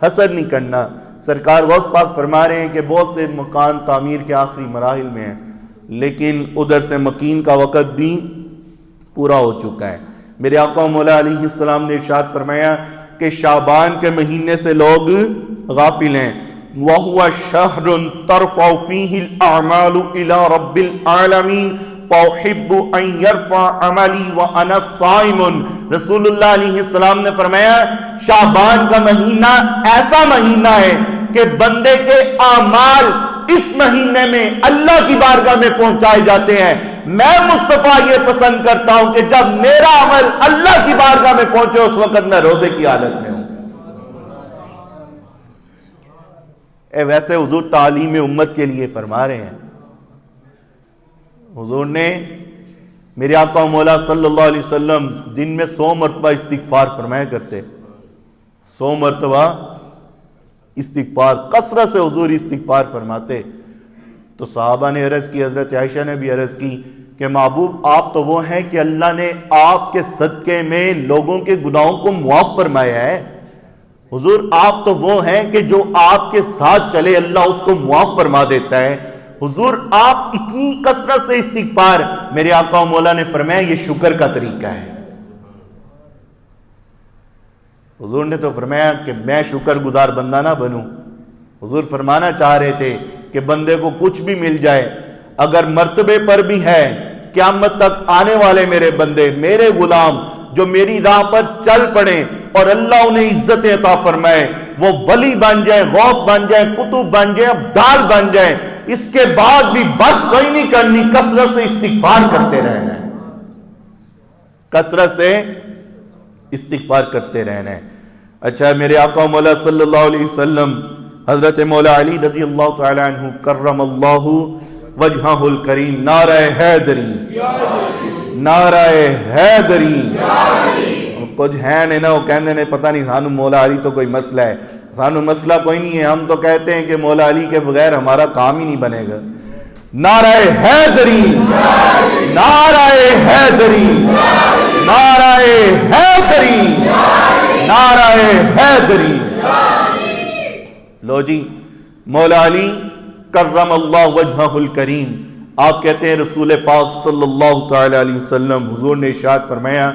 حسد نہیں کرنا. سرکار غوث پاک فرما رہے ہیں کہ بہت سے مکان تعمیر کے آخری مراحل میں ہیں, لیکن ادھر سے مکین کا وقت بھی پورا ہو چکا ہے. میرے آقا مولا علیہ السلام نے ارشاد فرمایا کہ شعبان کے مہینے سے لوگ غافل ہیں. وَهُوَ شَهْرٌ تَرْفَعُ فِيهِ الْأَعْمَالُ إِلَىٰ رَبِّ الْعَالَمِينَ فَأُحِبُّ أَن يَرْفَعَ عَمَلِي وَأَنَا صَائِمٌ. رسول اللہ علیہ السلام نے فرمایا شعبان کا مہینہ ایسا مہینہ ہے کہ بندے کے اعمال اس مہینے میں اللہ کی بارگاہ میں پہنچائے جاتے ہیں. میں مصطفیٰ یہ پسند کرتا ہوں کہ جب میرا عمل اللہ کی بارگاہ میں پہنچے اس وقت میں روزے کی حالت میں ہوں. ویسے حضور تعلیم امت کے لیے فرما رہے ہیں. حضور نے میرے آقا مولا صلی اللہ علیہ وسلم دن میں 100 مرتبہ استغفار فرمایا کرتے. 100 مرتبہ استغفار, کثرت سے حضور استغفار فرماتے. تو صحابہ نے عرض کی, حضرت عائشہ نے بھی عرض کی کہ محبوب آپ تو وہ ہیں کہ اللہ نے آپ کے صدقے میں لوگوں کے گناہوں کو معاف فرمایا ہے. حضور آپ تو وہ ہیں کہ جو آپ کے ساتھ چلے اللہ اس کو معاف فرما دیتا ہے. حضور آپ اتنی کثرت سے استغفار, میرے آقا و مولا نے فرمایا یہ شکر کا طریقہ ہے. حضور نے تو فرمایا کہ میں شکر گزار بندہ نہ بنوں. حضور فرمانا چاہ رہے تھے کہ بندے کو کچھ بھی مل جائے, اگر مرتبے پر بھی ہے, قیامت تک آنے والے میرے بندے, میرے غلام جو میری راہ پر چل پڑے اور اللہ انہیں عزت عطا فرمائے, وہ ولی بن جائے, غوث بن جائے, قطب بن جائے, ابدال بن جائے, اس کے بعد بھی بس کوئی نہیں کرنی, کثرت سے استغفار کرتے رہنا ہے. کثرت سے استغفار کرتے رہنا ہے. اچھا میرے آقا مولا صلی اللہ علیہ وسلم حضرت مولا علی رضی اللہ تعالی عنہ کرم اللہ وجہہ الکریم, نعرہ حیدری, نعرہ حیدری. کچھ ہے نہیں نا, وہ کہنے نے پتہ نہیں سانو مولا علی تو کوئی مسئلہ ہے. سانو مسئلہ کوئی نہیں ہے, ہم تو کہتے ہیں کہ مولا علی کے بغیر ہمارا کام ہی نہیں بنے گا. نعرہ حیدری, نعرہ حیدری, نعرہ حیدری, نعرہ حیدری. لو جی مولا علی کرم اللہ وجہہ الکریم, آپ کہتے ہیں رسول پاک صلی اللہ تعالی علیہ وسلم حضور نے ارشاد فرمایا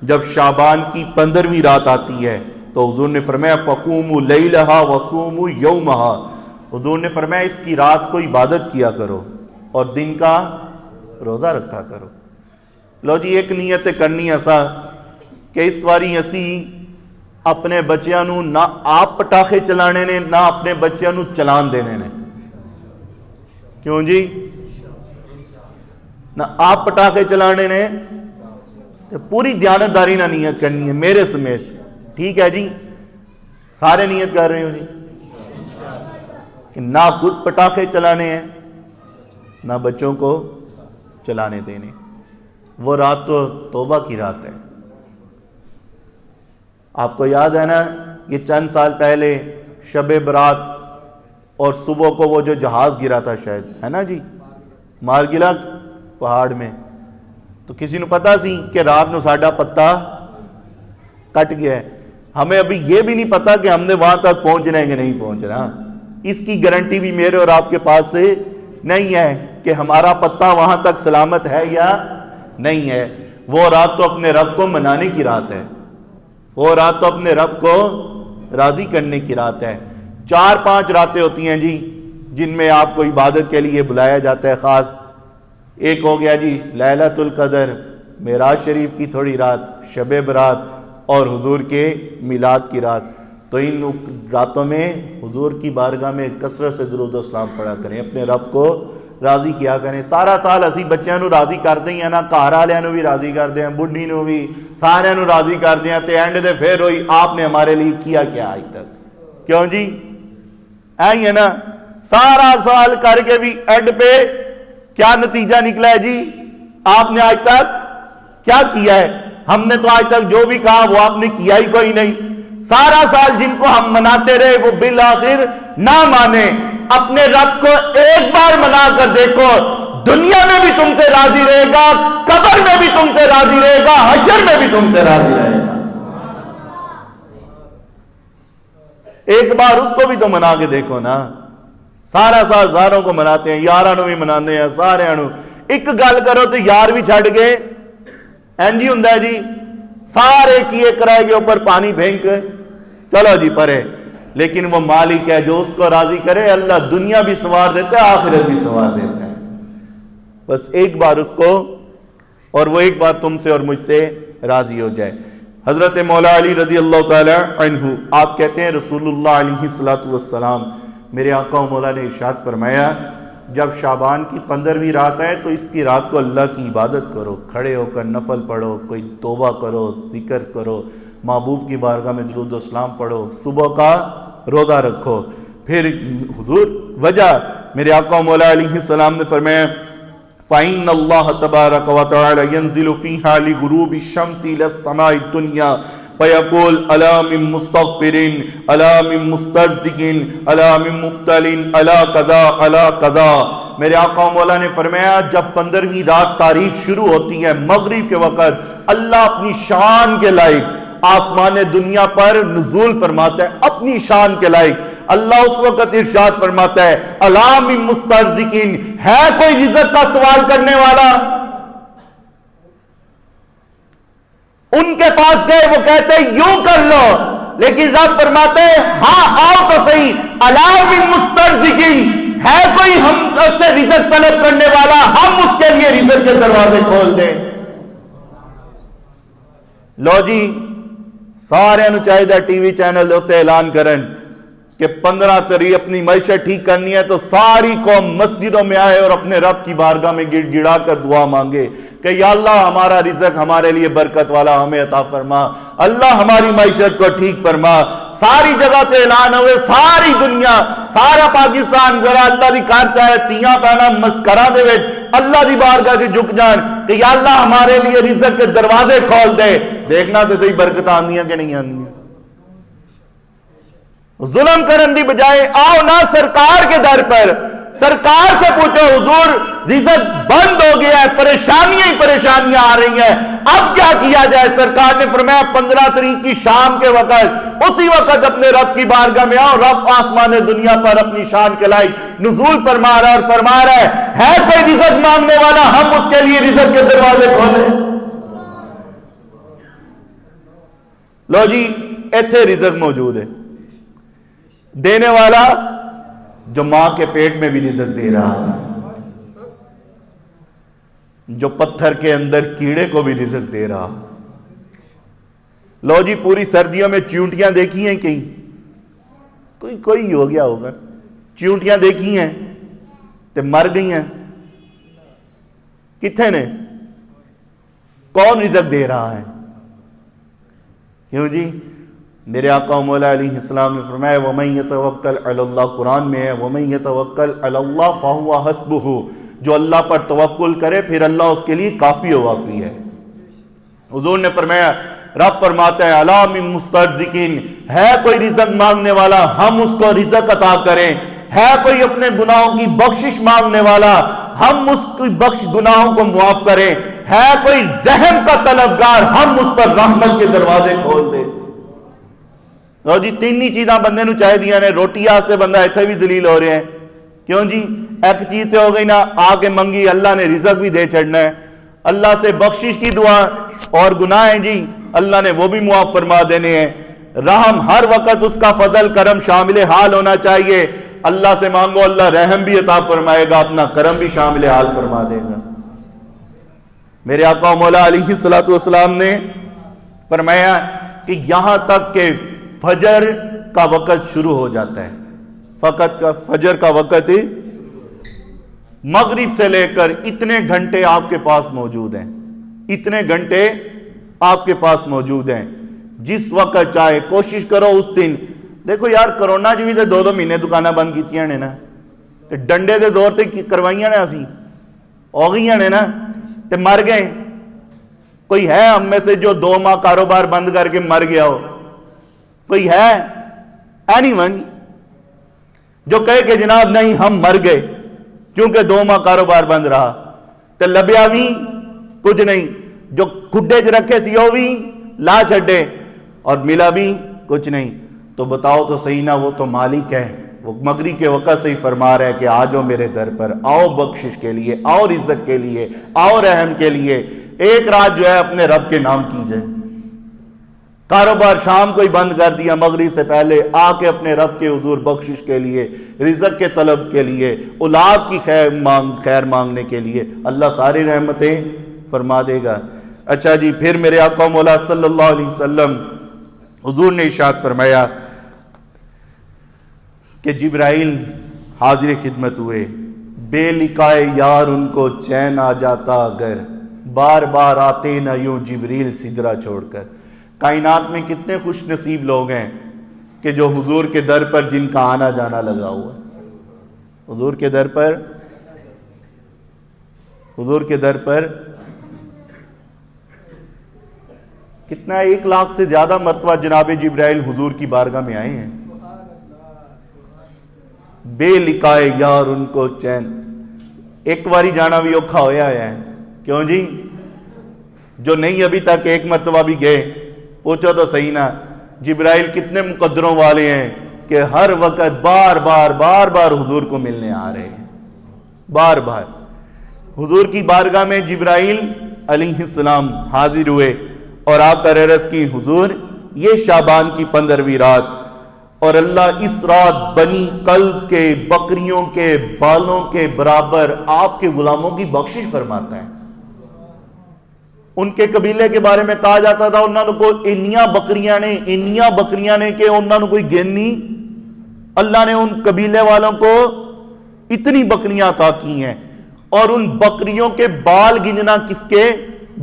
جب شعبان کی 15ویں رات آتی ہے تو حضور نے فرمایا فقوموا لیلہا وصوموا یومہا. حضور نے فرمایا اس کی رات کو عبادت کیا کرو اور دن کا روزہ رکھا کرو. لو جی ایک نیت کرنی ایسا کہ اس واری اسی اپنے بچیاں نو نہ آپ پٹاخے چلانے نے نہ اپنے بچیاں نو چلان دینے نے. کیوں جی؟ نہ آپ پٹاخے چلانے نے, پوری دیانتداری نہ نیت کرنی ہے میرے سمیت. ٹھیک ہے جی, سارے نیت کر رہے ہو جی کہ نہ خود پٹاخے چلانے ہیں نہ بچوں کو چلانے دینے. وہ رات تو توبہ کی رات ہے. آپ کو یاد ہے نا یہ چند سال پہلے شب برات اور صبح کو وہ جو جہاز گرا تھا شاید, ہے نا جی, مارگلا پہاڑ میں, تو کسی نے پتا سی کہ رات نو ساڈا پتا کٹ گیا ہے. ہمیں ابھی یہ بھی نہیں پتا کہ ہم نے وہاں تک پہنچنا ہے کہ نہیں پہنچنا. اس کی گارنٹی بھی میرے اور آپ کے پاس سے نہیں ہے کہ ہمارا پتا وہاں تک سلامت ہے یا نہیں ہے. وہ رات تو اپنے رب کو منانے کی رات ہے, وہ رات تو اپنے رب کو راضی کرنے کی رات ہے. 4-5 راتیں ہوتی ہیں جی جن میں آپ کو عبادت کے لیے بلایا جاتا ہے خاص. ایک ہو گیا جی لیلۃ القدر, معراج شریف کی تھوڑی رات, شب برات اور حضور کے میلاد کی رات. تو ان راتوں میں حضور کی بارگاہ میں کثرت سے درود و سلام پڑھا کریں, اپنے رب کو راضی کیا کریں. سارا سال اسی بچیاں نو راضی کرتے ہیں نا, گھر والوں نو بھی راضی کرتے ہیں, بڈھی نو بھی, سارے نو راضی کرتے ہیں, تے اینڈ دے پھر ہوئی آپ نے ہمارے لیے کیا کیا آج تک. کیوں جی ایہی ہے نا, سارا سال کر کے بھی اینڈ پہ کیا نتیجہ نکلا ہے جی؟ آپ نے آج تک کیا کیا ہے؟ ہم نے تو آج تک جو بھی کہا وہ آپ نے کیا ہی کوئی نہیں. سارا سال جن کو ہم مناتے رہے وہ بالآخر نہ مانے. اپنے رب کو ایک بار منا کر دیکھو, دنیا میں بھی تم سے راضی رہے گا، قبر میں بھی تم سے راضی رہے گا، حشر میں بھی تم سے راضی رہے گا۔ ایک بار اس کو بھی تو منا کے دیکھو نا۔ سارا سال ساروں کو مناتے ہیں، یاراں نو بھی منانے ہیں، سارے نو ایک گل کرو تو یار بھی چھڑ گئے، اینجی ہوں جی، سارے کیے کرائے کے اوپر پانی پھینک چلو جی پرے۔ لیکن وہ مالک ہے جو اس کو راضی کرے، اللہ دنیا بھی سنوار دیتا ہے، آخرت بھی سنوار دیتا ہے۔ بس ایک بار اس کو، اور وہ ایک بار تم سے اور مجھ سے راضی ہو جائے۔ حضرت مولا علی رضی اللہ تعالی عنہ آپ کہتے ہیں رسول اللہ علیہ السلام میرے آقا و مولا نے ارشاد فرمایا جب شعبان کی 15ویں رات ہے تو اس کی رات کو اللہ کی عبادت کرو، کھڑے ہو کر نفل پڑھو، کوئی توبہ کرو، ذکر کرو، محبوب کی بارگاہ میں درود و سلام پڑھو، صبح کا روزہ رکھو۔ پھر حضور وجہ میرے آقا و مولا علیہ السلام نے فرمایا فَإِنَّ اللَّهَ تَبَارَكَ وَتَعَالَى يَنزِلُ فِيهَا لِغُرُوبِ الشَّمْسِ إِلَى السَّمَاءِ الدُّنْيَا فَيَقُولُ أَلَا مِن مُسْتَغْفِرٍ أَلَا مِن مُسْتَرْزِقٍ أَلَا مِن مُبْتَلٍ أَلَا قَضَا أَلَا قَضَا۔ میرے آقا و مولا نے فرمایا جب 15ویں رات تاریخ شروع ہوتی ہے مغرب کے وقت، اللہ اپنی شان کے لائق آسمان دنیا پر نزول فرماتا ہے، اپنی شان کے لائق اللہ اس وقت ارشاد فرماتا ہے الا من مسترزقین، ہے کوئی رزق کا سوال کرنے والا؟ ان کے پاس گئے، وہ کہتے ہیں یوں کر لو، لیکن رب فرماتے ہیں ہاں آؤ تو صحیح، الا من مسترزقین، ہے کوئی ہم سے رزق طلب کرنے والا، ہم اس کے لیے رزق کے دروازے کھول دیں۔ لو جی سارے نو چاہیے ٹی وی چینل ہوتے اعلان کرن کہ 15 تاریخ اپنی معیشت ٹھیک کرنی ہے تو ساری قوم مسجدوں میں آئے اور اپنے رب کی بارگاہ میں گڑ گڑا کر دعا مانگے کہ یا اللہ ہمارا رزق ہمارے لیے برکت والا ہمیں عطا فرما، اللہ ہماری معیشت کو ٹھیک فرما۔ ساری جگہ تے اعلان ہوئے، ساری دنیا، سارا پاکستان ذرا اللہ دی کار چاہے تیاں پہنا مسکرا دے وچ اللہ دی بارگاہ سے جھک جان کہ یا اللہ ہمارے لیے رزق کے دروازے کھول دے۔ دیکھنا تو صحیح برکت آندیاں کہ نہیں آندیاں۔ ظلم کرن دی بجائے آؤ نا سرکار کے در پر، سرکار سے پوچھو حضور رزق بند ہو گیا ہے، پریشانیاں ہی پریشانیاں آ رہی ہیں، اب کیا کیا جائے؟ سرکار نے فرمایا 15 تاریخ کی شام کے وقت، اسی وقت اپنے رب کی بارگاہ میں آؤ، رب آسمان دنیا پر اپنی شان کے لائق نزول فرما رہا ہے اور فرما رہا ہے کوئی رزق مانگنے والا، ہم اس کے لیے رزق کے دروازے کھولیں۔ لو جی ایتھے رزق موجود ہے، دینے والا جو ماں کے پیٹ میں بھی رزق دے رہا ہے، جو پتھر کے اندر کیڑے کو بھی رزق دے رہا۔ لو جی پوری سردیوں میں چیونٹیاں دیکھی ہیں کہیں کوئی ہو گیا ہوگا، چیونٹیاں دیکھی ہیں تے مر گئی ہیں، کتنے نے؟ کون رزق دے رہا ہے؟ کیوں جی میرے آقا و مولا علیہ السلام نے فرمایا وَمَن يَتَوَكَّلْ عَلَى اللَّهِ، قرآن میں ہے وَمَن يَتَوَكَّلْ عَلَى اللَّهِ فَهُوَ حَسْبُهُ، جو اللہ پر توکل کرے پھر اللہ اس کے لیے کافی و وافی ہے۔ حضور نے فرمایا رب فرماتا ہے الا من مسترزقین، ہے کوئی رزق مانگنے والا ہم اس کو رزق عطا کریں، ہے کوئی اپنے گناہوں کی بخشش مانگنے والا ہم اس کی گناہوں کو معاف کریں، ہے کوئی رحم کا طلبگار ہم اس پر رحمت کے دروازے کھول دیں۔ لو جی تین ہی چیزاں بندے نو چاہے دیا نے، روٹی آستے بندہ ایتھے بھی ذلیل ہو رہے ہیں، کیوں جی ایک چیز سے ہو گئی نا، آ کے منگی اللہ نے رزق بھی دے چڑھنا ہے، اللہ سے بخشش کی دعا اور گناہ ہیں جی اللہ نے وہ بھی معاف فرما دینے ہیں، رحم ہر وقت اس کا فضل کرم شامل حال ہونا چاہیے، اللہ سے مانگو اللہ رحم بھی عطا فرمائے گا، اپنا کرم بھی شامل حال فرما دے گا۔ میرے آقا و مولا علیہ السلام نے فرمایا کہ یہاں تک کہ فجر کا وقت شروع ہو جاتا ہے، فقط کا فجر کا وقت مغرب سے لے کر اتنے گھنٹے آپ کے پاس موجود ہیں، اتنے گھنٹے آپ کے پاس موجود ہیں، جس وقت چاہے کوشش کرو اس دن۔ دیکھو یار کرونا جو بھی تے 2 مہینے دکانہ بند کیتیاں نے نا، تے ڈنڈے دے زور تے کروائیاں نے، اسی ہو گئیاں نے نا تے مر گئے۔ کوئی ہے ہم میں سے جو 2 ماہ کاروبار بند کر کے مر گیا ہو؟ کوئی ہے؟ اینی ون جو کہے کہ جناب نہیں ہم مر گئے؟ چونکہ 2 ماہ کاروبار بند رہا تے لبیا بھی کچھ نہیں، جو کھڈے چ رکھے سی وہ بھی لا چھڈے اور ملا بھی کچھ نہیں. تو بتاؤ تو صحیح نا، وہ تو مالک ہے، وہ مغرب کے وقت سے ہی فرما رہا ہے کہ آ جاؤ میرے در پر، آؤ بخشش کے لیے، آؤ رزق کے لیے، آؤ رحم کے لیے. ایک رات جو ہے اپنے رب کے نام کیجئے. کاروبار شام کو ہی بند کر دیا، مغرب سے پہلے آ کے اپنے رب کے حضور بخشش کے لیے، رزق کے طلب کے لیے، اولاد کی خیر مانگنے کے لیے، اللہ ساری رحمتیں فرما دے گا. اچھا جی، پھر میرے آقا مولا صلی اللہ علیہ وسلم حضور نے ارشاد فرمایا کہ جبرائیل حاضر خدمت ہوئے، بے لقائے یار ان کو چین آ جاتا اگر، بار بار آتے نہ یوں جبریل سدرا چھوڑ کر. کائنات میں کتنے خوش نصیب لوگ ہیں کہ جو حضور کے در پر جن کا آنا جانا لگا ہوا ہے. حضور کے در پر، حضور کے در پر کتنا 1 لاکھ سے زیادہ مرتبہ جناب جبرائیل حضور کی بارگاہ میں آئے ہیں. بے لقائے یار ان کو چین. ایک باری جانا بھی اوکھا ہویا ہے. کیوں جی؟ جو نہیں ابھی تک 1 مرتبہ بھی گئے، پوچھو تو صحیح نا جبرائیل کتنے مقدروں والے ہیں کہ ہر وقت بار بار حضور کو ملنے آ رہے ہیں. بار بار حضور کی بارگاہ میں جبرائیل علیہ السلام حاضر ہوئے اور آ کر عرض کی، حضور یہ شعبان کی 15ویں رات، اور اللہ اس رات بنی قلب کے بکریوں کے بالوں کے برابر آپ کے غلاموں کی بخشش فرماتا ہے. ان کے قبیلے کے بارے میں کہا جاتا تھا انہوں کو انیاں بکریاں نے کہ انہوں نے کوئی گن نہیں. اللہ نے ان قبیلے والوں کو اتنی بکریاں عطا کی ہیں، اور ان بکریوں کے بال گننا کس کے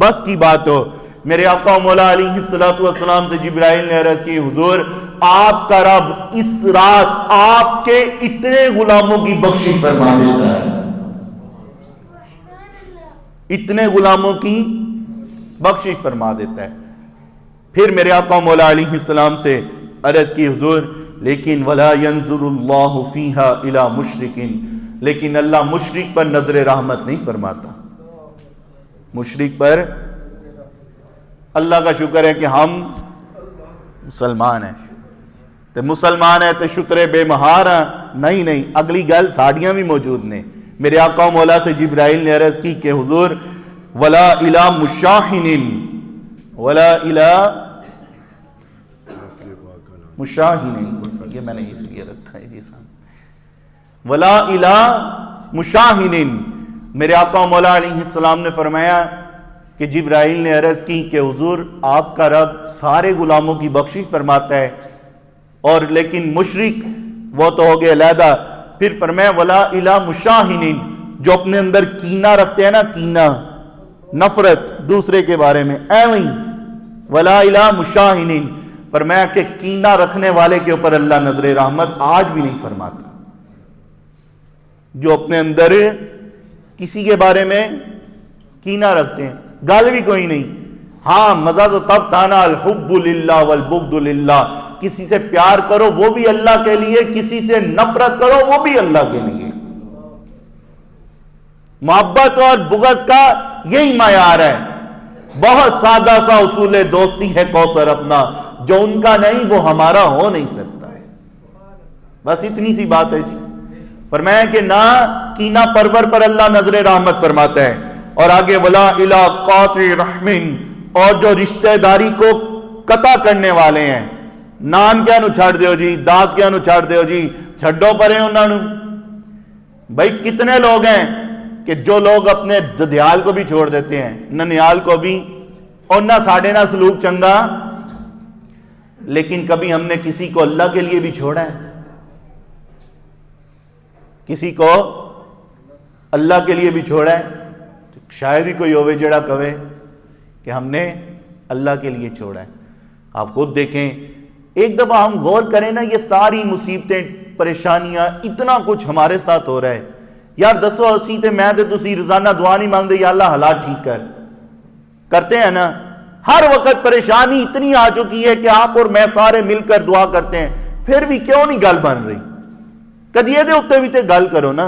بس کی بات ہو. میرے آقا مولا علیہ السلام سے جبرائیل نے عرض کی، حضور آپ کا رب اس رات آپ کے اتنے غلاموں کی بخشش فرما دیتا ہے، اتنے غلاموں کی بخشش فرما دیتا ہے. پھر میرے آقا مولا علیہ السلام سے عرض کی، حضور لیکن وَلَا يَنظُرُ اللَّهُ فِيهَا إِلَى مُشْرِكٍ، لیکن اللہ مشرک پر نظر رحمت نہیں فرماتا. مشرک پر اللہ کا شکر ہے کہ ہم مسلمان ہیں، تو مسلمان ہیں تو شکر بے مہار ہیں. نہیں اگلی گل ساڑیاں بھی موجود نے. میرے آقا مولا سے جبرائیل نے عرض کی کہ حضور وَلَا إِلَى مُشَاحِنٍ، وَلَا إِلَى مُشَاحِنٍ، یہ میں نے اس لیے رکھا ہے جی صاحب، وَلَا إِلَى مُشَاحِنٍ. میرے آقا مولا علیہ السلام نے فرمایا کہ جبرائیل نے عرض کی کہ حضور آپ کا رب سارے غلاموں کی بخشش فرماتا ہے، اور لیکن مشرک وہ تو ہو گئے علیحدہ. پھر فرمایا وَلَا إِلَى مُشَاحِنٍ، جو اپنے اندر کینہ رکھتے ہیں نا، کینہ، نفرت دوسرے کے بارے میں، ایویں وَلَا إِلَى مُشَاحِنٍ. فرمایا کہ کینہ رکھنے والے کے اوپر اللہ نظر رحمت آج بھی نہیں فرماتا. جو اپنے اندر کسی کے بارے میں کینہ رکھتے ہیں، گال بھی کوئی نہیں. ہاں مزہ تو تب تھا نا، الحب للہ والبغض للہ، کسی سے پیار کرو وہ بھی اللہ کے لیے، کسی سے نفرت کرو وہ بھی اللہ کے لیے. محبت اور بغض کا یہی معیار ہے. بہت سادہ سا اصول دوستی ہے کوثر اپنا، جو ان کا نہیں وہ ہمارا ہو نہیں سکتا ہے. بس اتنی سی بات ہے جی. فرمایا کہ نہ کینہ پرور پر اللہ نظر رحمت فرماتا ہے. اور آگے وَلَا إِلَىٰ قَاطِعِ رَحْمٍ، اور جو رشتہ داری کو قطع کرنے والے ہیں، نان کیا نو چھاڑ دیو جی، دانت کیا نو چھاڑ دیو جی، چھڈو پرے انہاں نو. بھائی کتنے لوگ ہیں کہ جو لوگ اپنے ددیال کو بھی چھوڑ دیتے ہیں، ننیال کو بھی، اور نہ ساڑھے نہ سلوک چنگا. لیکن کبھی ہم نے کسی کو اللہ کے لیے بھی چھوڑا ہے؟ کسی کو اللہ کے لیے بھی چھوڑا ہے؟ شاید ہی کوئی ہوئے جڑا کہے کہ ہم نے اللہ کے لیے چھوڑا ہے. آپ خود دیکھیں، ایک دفعہ ہم غور کریں نا، یہ ساری مصیبتیں، پریشانیاں، اتنا کچھ ہمارے ساتھ ہو رہا ہے. یار دسو اسی تے میں تے تسی روزانہ دعا نہیں مانگتے یا اللہ حالات ٹھیک کر، کرتے ہیں نا؟ ہر وقت پریشانی اتنی آ چکی ہے کہ آپ اور میں سارے مل کر دعا کرتے ہیں، پھر بھی کیوں نہیں گل بن رہی؟ کدی یہ دے اتے بھی تے گل کرو نا.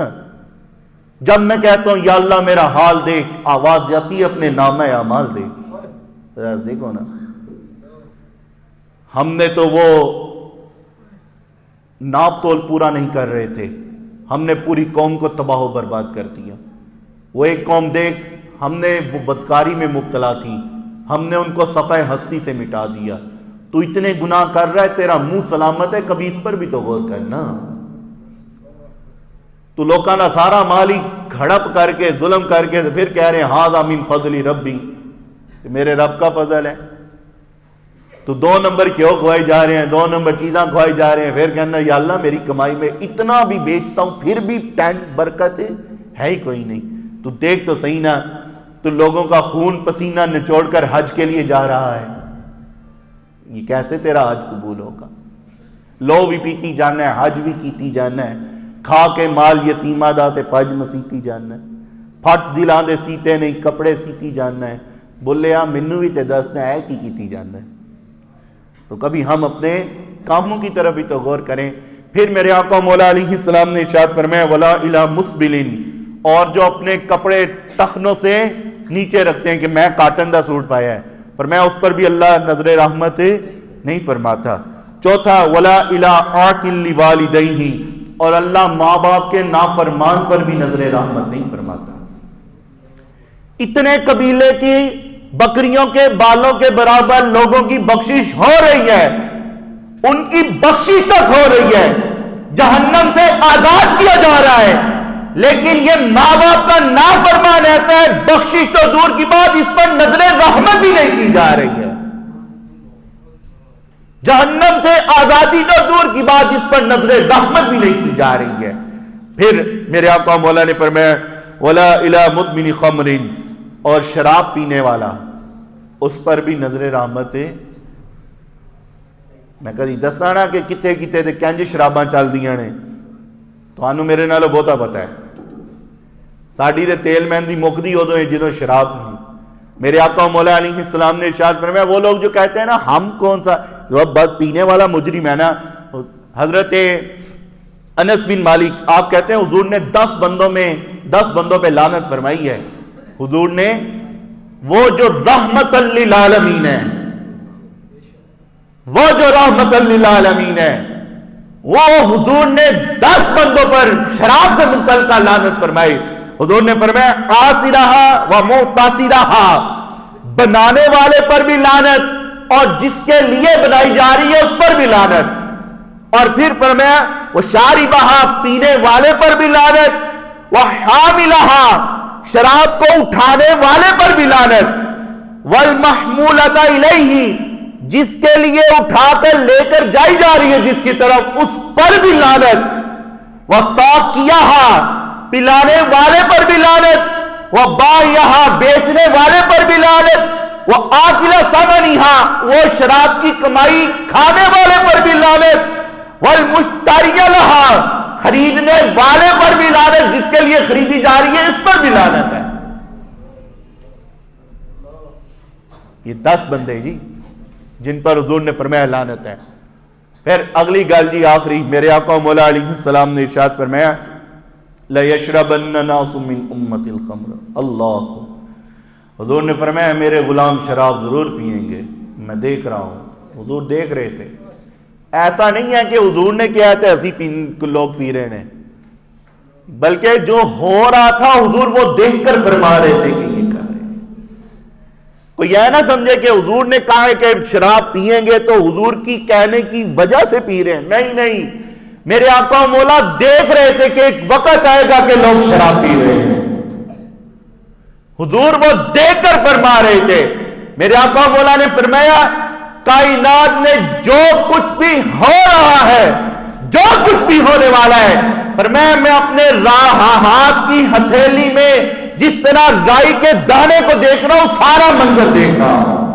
جب میں کہتا ہوں یا اللہ میرا حال دیکھ، آواز جاتی ہے اپنے نامہ اعمال دیکھ، دیکھو نا، ہم نے تو وہ ناپ تول پورا نہیں کر رہے تھے، ہم نے پوری قوم کو تباہ و برباد کر دیا۔ وہ ایک قوم دیکھ، ہم نے وہ بدکاری میں مبتلا تھی، ہم نے ان کو صفحہ ہستی سے مٹا دیا۔ تو اتنے گناہ کر رہا ہے، تیرا منہ سلامت ہے، کبھی اس پر بھی تو غور کرنا۔ تو لوکاں نا سارا مال ہی کھڑپ کر کے ظلم کر کے پھر کہہ رہے ہیں ھذا من فضل ربی، کہ میرے رب کا فضل ہے۔ تو 2 نمبر کیوں کھوائے جا رہے ہیں، 2 نمبر چیزاں کھوائے جا رہے ہیں، پھر کہنا یا اللہ میری کمائی میں اتنا بھی بیچتا ہوں پھر بھی برکت ہے ہی کوئی نہیں۔ تو دیکھ تو صحیح نا، تو لوگوں کا خون پسینہ نچوڑ کر حج کے لیے جا رہا ہے، یہ کیسے تیرا حج قبول ہوگا؟ لو بھی پیتی جانا ہے، حج بھی کیتی جانا ہے، کھا کے مال یتیمہ دا تے پج مسیتی جانا ہے، پھٹ دلاں دے سیتے نہیں کپڑے سیتی جانا ہے، بولیا مینوں بھی تے دسنا ہے کی کیتی جانا ہے۔ تو کبھی ہم اپنے کاموں کی طرف بھی تو غور کریں۔ پھر میرے آقا مولا علیہ السلام نے ارشاد فرمایا ولا الی مسبل، اور جو اپنے کپڑے ٹخنوں سے نیچے رکھتے ہیں کہ میں کاٹن دا سوٹ پایا ہے، فرمایا اس پر بھی اللہ نظر رحمت نہیں فرماتا۔ چوتھا ولا الی عاقل لوالدیہ، اور اللہ ماں باپ کے نافرمان پر بھی نظر رحمت نہیں فرماتا۔ اتنے قبیلے کی بکریوں کے بالوں کے برابر لوگوں کی بخشش ہو رہی ہے، ان کی بخشش تک ہو رہی ہے، جہنم سے آزاد کیا جا رہا ہے، لیکن یہ ماں باپ کا نافرمان ایسا ہے بخشش تو دور کی بات اس پر نظر رحمت بھی نہیں کی جا رہی ہے۔ جہنم سے آزادی تو دور کی بات اس پر نظر رحمت بھی نہیں کی جا رہی ہے۔ پھر میرے آقا مولا نے فرمایا ولا الی مدمن خمر، اور شراب پینے والا اس پر بھی نظر رحمت ہے۔ میں کدی دسا نا کہ کتے کتے تے کنج شراباں چل دیاں نے، تانوں میرے نالوں بہتا پتہ ہے۔ ساڈی تے تیل مہندی مکدی ادوں ہے جدوں شراب نہیں۔ میرے آقا مولا علیہ السلام نے ارشاد فرمایا وہ لوگ جو کہتے ہیں نا ہم کون سا بس پینے والا مجرم ہے نا، حضرت انس بن مالک آپ کہتے ہیں حضور نے 10 بندوں پہ لعنت فرمائی ہے۔ حضور نے وہ جو رحمت للعالمین ہے، وہ جو رحمت للعالمین ہے، وہ حضور نے 10 بندوں پر شراب سے متعلقہ لعنت فرمائی۔ حضور نے فرمایا آسرہا و معتصرہا، بنانے والے پر بھی لعنت اور جس کے لیے بنائی جا رہی ہے اس پر بھی لعنت، اور پھر فرمایا وہ شاربہا، پینے والے پر بھی لعنت، وہ حاملہا، شراب کو اٹھانے والے پر بھی لعنت، والمحمولۃ الیہ، جس کے لیے اٹھا کر لے کر جائی جا رہی ہے جس کی طرف اس پر بھی لعنت، وساقیہا، پلانے والے پر بھی لعنت، وبائعہا، بیچنے والے پر بھی لعنت، وآکل ثمنہا، وہ شراب کی کمائی کھانے والے پر بھی لعنت، والمشتری لہا، خریدنے والے پر بھی لعنت، جس کے لیے خریدی جا رہی ہے اس پر بھی لعنت ہے۔ یہ 10 بندے جی جن پر حضور نے فرمایا لعنت ہے۔ پھر اگلی گل جی آخری، میرے آقا مولا علیہ السلام نے ارشاد فرمایا لَيَشْرَبَنَّ نَاسٌ مِّنْ أُمَّتِ الْخَمْرَ، اللہ، حضور نے فرمایا میرے غلام شراب ضرور پئیں گے، میں دیکھ رہا ہوں۔ حضور دیکھ رہے تھے، ایسا نہیں ہے کہ حضور نے کیا تھا اسی لوگ پی رہے ہیں، بلکہ جو ہو رہا تھا حضور وہ دیکھ کر فرما رہے تھے کہ یہ کر رہے ہیں۔ کوئی یہ نہ سمجھے کہ حضور نے کہا ہے کہ شراب پیئیں گے تو حضور کی کہنے کی وجہ سے پی رہے ہیں، نہیں، میرے آقا مولا دیکھ رہے تھے کہ ایک وقت آئے گا کہ لوگ شراب پی رہے ہیں، حضور وہ دیکھ کر فرما رہے تھے۔ میرے آقا مولا نے فرمایا کائنات میں جو کچھ بھی ہو رہا ہے، جو کچھ بھی ہونے والا ہے، فرمایا میں اپنے ہاتھ کی ہتھیلی میں جس طرح رائی کے دانے کو دیکھ رہا ہوں سارا منظر دیکھ رہا ہوں۔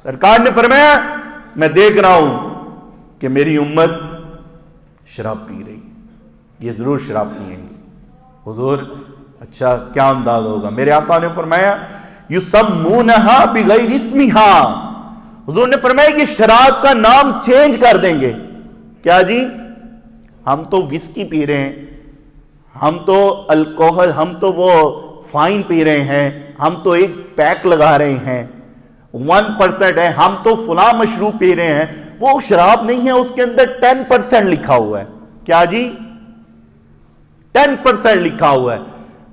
سرکار نے فرمایا میں دیکھ رہا ہوں کہ میری امت شراب پی رہی، یہ ضرور شراب پیئیں گے۔ حضور اچھا کیا انداز ہوگا؟ میرے آقا نے فرمایا یسمونہا بغیر اسمہا، حضور نے فرمایا کہ شراب کا نام چینج کر دیں گے۔ کیا جی؟ ہم تو وسکی پی رہے ہیں، ہم تو الکوہل، ہم تو وہ فائن پی رہے ہیں، ہم تو ایک پیک لگا رہے ہیں، 1% ہے، ہم تو فلاں مشروب پی رہے ہیں، وہ شراب نہیں ہے، اس کے اندر 10% لکھا ہوا ہے. کیا جی؟ 10% لکھا ہوا ہے.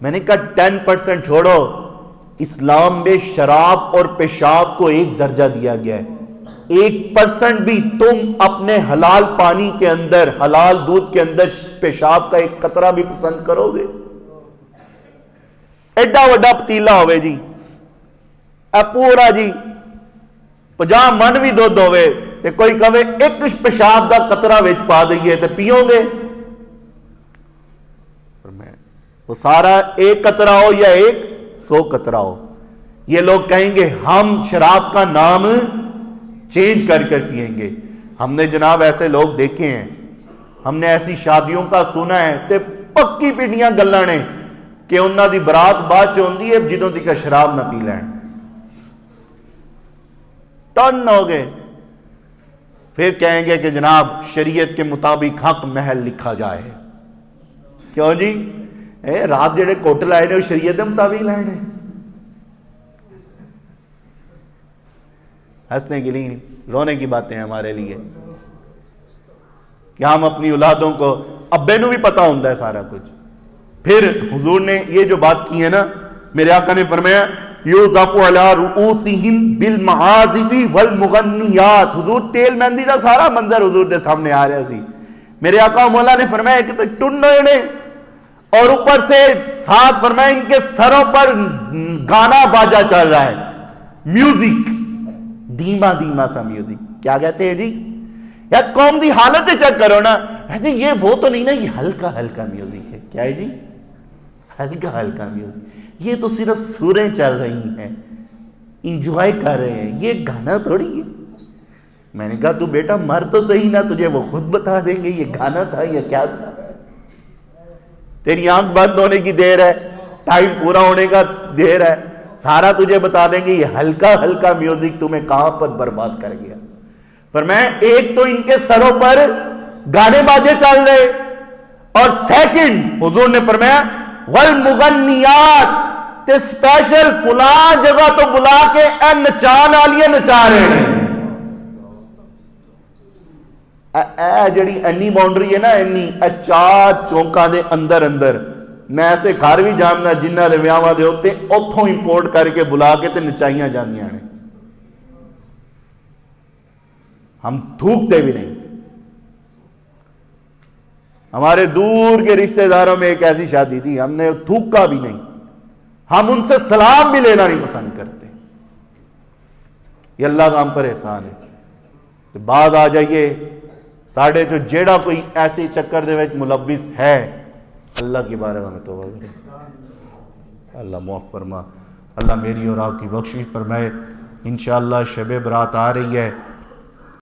میں نے کہا 10% چھوڑو، اسلام میں شراب اور پیشاب کو ایک درجہ دیا گیا ہے. 1% بھی تم اپنے حلال پانی کے اندر، حلال دودھ کے اندر پیشاب کا ایک قطرہ بھی پسند کرو گے؟ ایڈا وڈا پتیلا ہوئے جی، اے پورا جی 50 من بھی دودھ ہوئے تے کوئی کہے ایک پیشاب دا قطرہ وچ پا دئیے تے پیو گے؟ وہ سارا ایک قطرہ ہو یا 100 قطرہ ہو. یہ لوگ کہیں گے ہم شراب کا نام چینج کر کر پیئیں گے. ہم نے جناب ایسے لوگ دیکھے ہیں، ہم نے ایسی شادیوں کا سنا ہے تے پکی پیٹیاں گلاں نے کہ انہاں دی برات بعد چ ہوندی ہے جدوں تک شراب نہ پی لین، ٹن ہو گئے. پھر کہیں گے کہ جناب شریعت کے مطابق حق محل لکھا جائے. کیوں جی؟ رات جڑے کوٹ لائے نے وہ شریعت کے مطابق لائے نے. ہنسنے کے لیے رونے کی باتیں ہیں ہمارے لیے کہ ہم اپنی اولادوں کو، ابے نو بھی پتا ہوتا ہے سارا کچھ. پھر حضور نے یہ جو بات کی ہے نا، میرے آقا نے فرمایا یوزف علی رؤوسہم بالمعازف والمغنیات. حضور تیل مہندی کا سارا منظر حضور دے سامنے آ رہا سی. میرے آقا مولا نے فرمایا کہ ٹن ہوئے اور اوپر سے ساتھ فرمایا ان کے سروں پر گانا باجا چل رہا ہے، میوزک، دھیما دھیما سا میوزک. کیا کہتے ہیں جی؟ یار قوم دی حالت چیک کرو نا. یہ وہ تو نہیں نا، یہ ہلکا ہلکا میوزک ہے. کیا ہے جی؟ ہلکا ہلکا میوزک. یہ تو صرف سوریں چل رہی ہیں، انجوائے کر رہے ہیں، یہ گانا تھوڑی ہے. میں نے کہا تو بیٹا مر تو صحیح نا، تجھے وہ خود بتا دیں گے یہ گانا تھا یا کیا تھا. تیری آنکھ بند ہونے کی دیر ہے، ٹائم پورا ہونے کا دیر ہے، سارا تجھے بتا دیں گے یہ ہلکا ہلکا میوزک تمہیں کہاں پر برباد کر گیا. فرمایا ایک تو ان کے سروں پر گانے باجے چل رہے، اور سیکنڈ حضور نے فرمایا والمغنیات، تے سپیشل فلاں جگہ تو بلا کے اے نچان والیاں نچا رہے ہیں. اے جڑی اینی باؤنڈری ہے نا، اینی 4 چونکاں دے اندر اندر میں ایسے گھر بھی جاننا جنہ دے ویاواں دے ہوتے اتھوں امپورٹ کر کے بلا کے تے نچائیاں جاندیاں نے. ہم تھوکتے بھی نہیں. ہمارے دور کے رشتہ داروں میں ایک ایسی شادی تھی، ہم نے تھوکا بھی نہیں، ہم ان سے سلام بھی لینا نہیں پسند کرتے. یہ اللہ کا ہم پر احسان ہے. بعد آ جائیے ساڑھے جو جیڑا کوئی ایسے چکر دے وچ ملبس ہے، اللہ کی بارگاہ میں توبہ کرے. اللہ معاف فرما. اللہ میری اور آپ کی بخشش فرمائے. انشاءاللہ شب برات آ رہی ہے.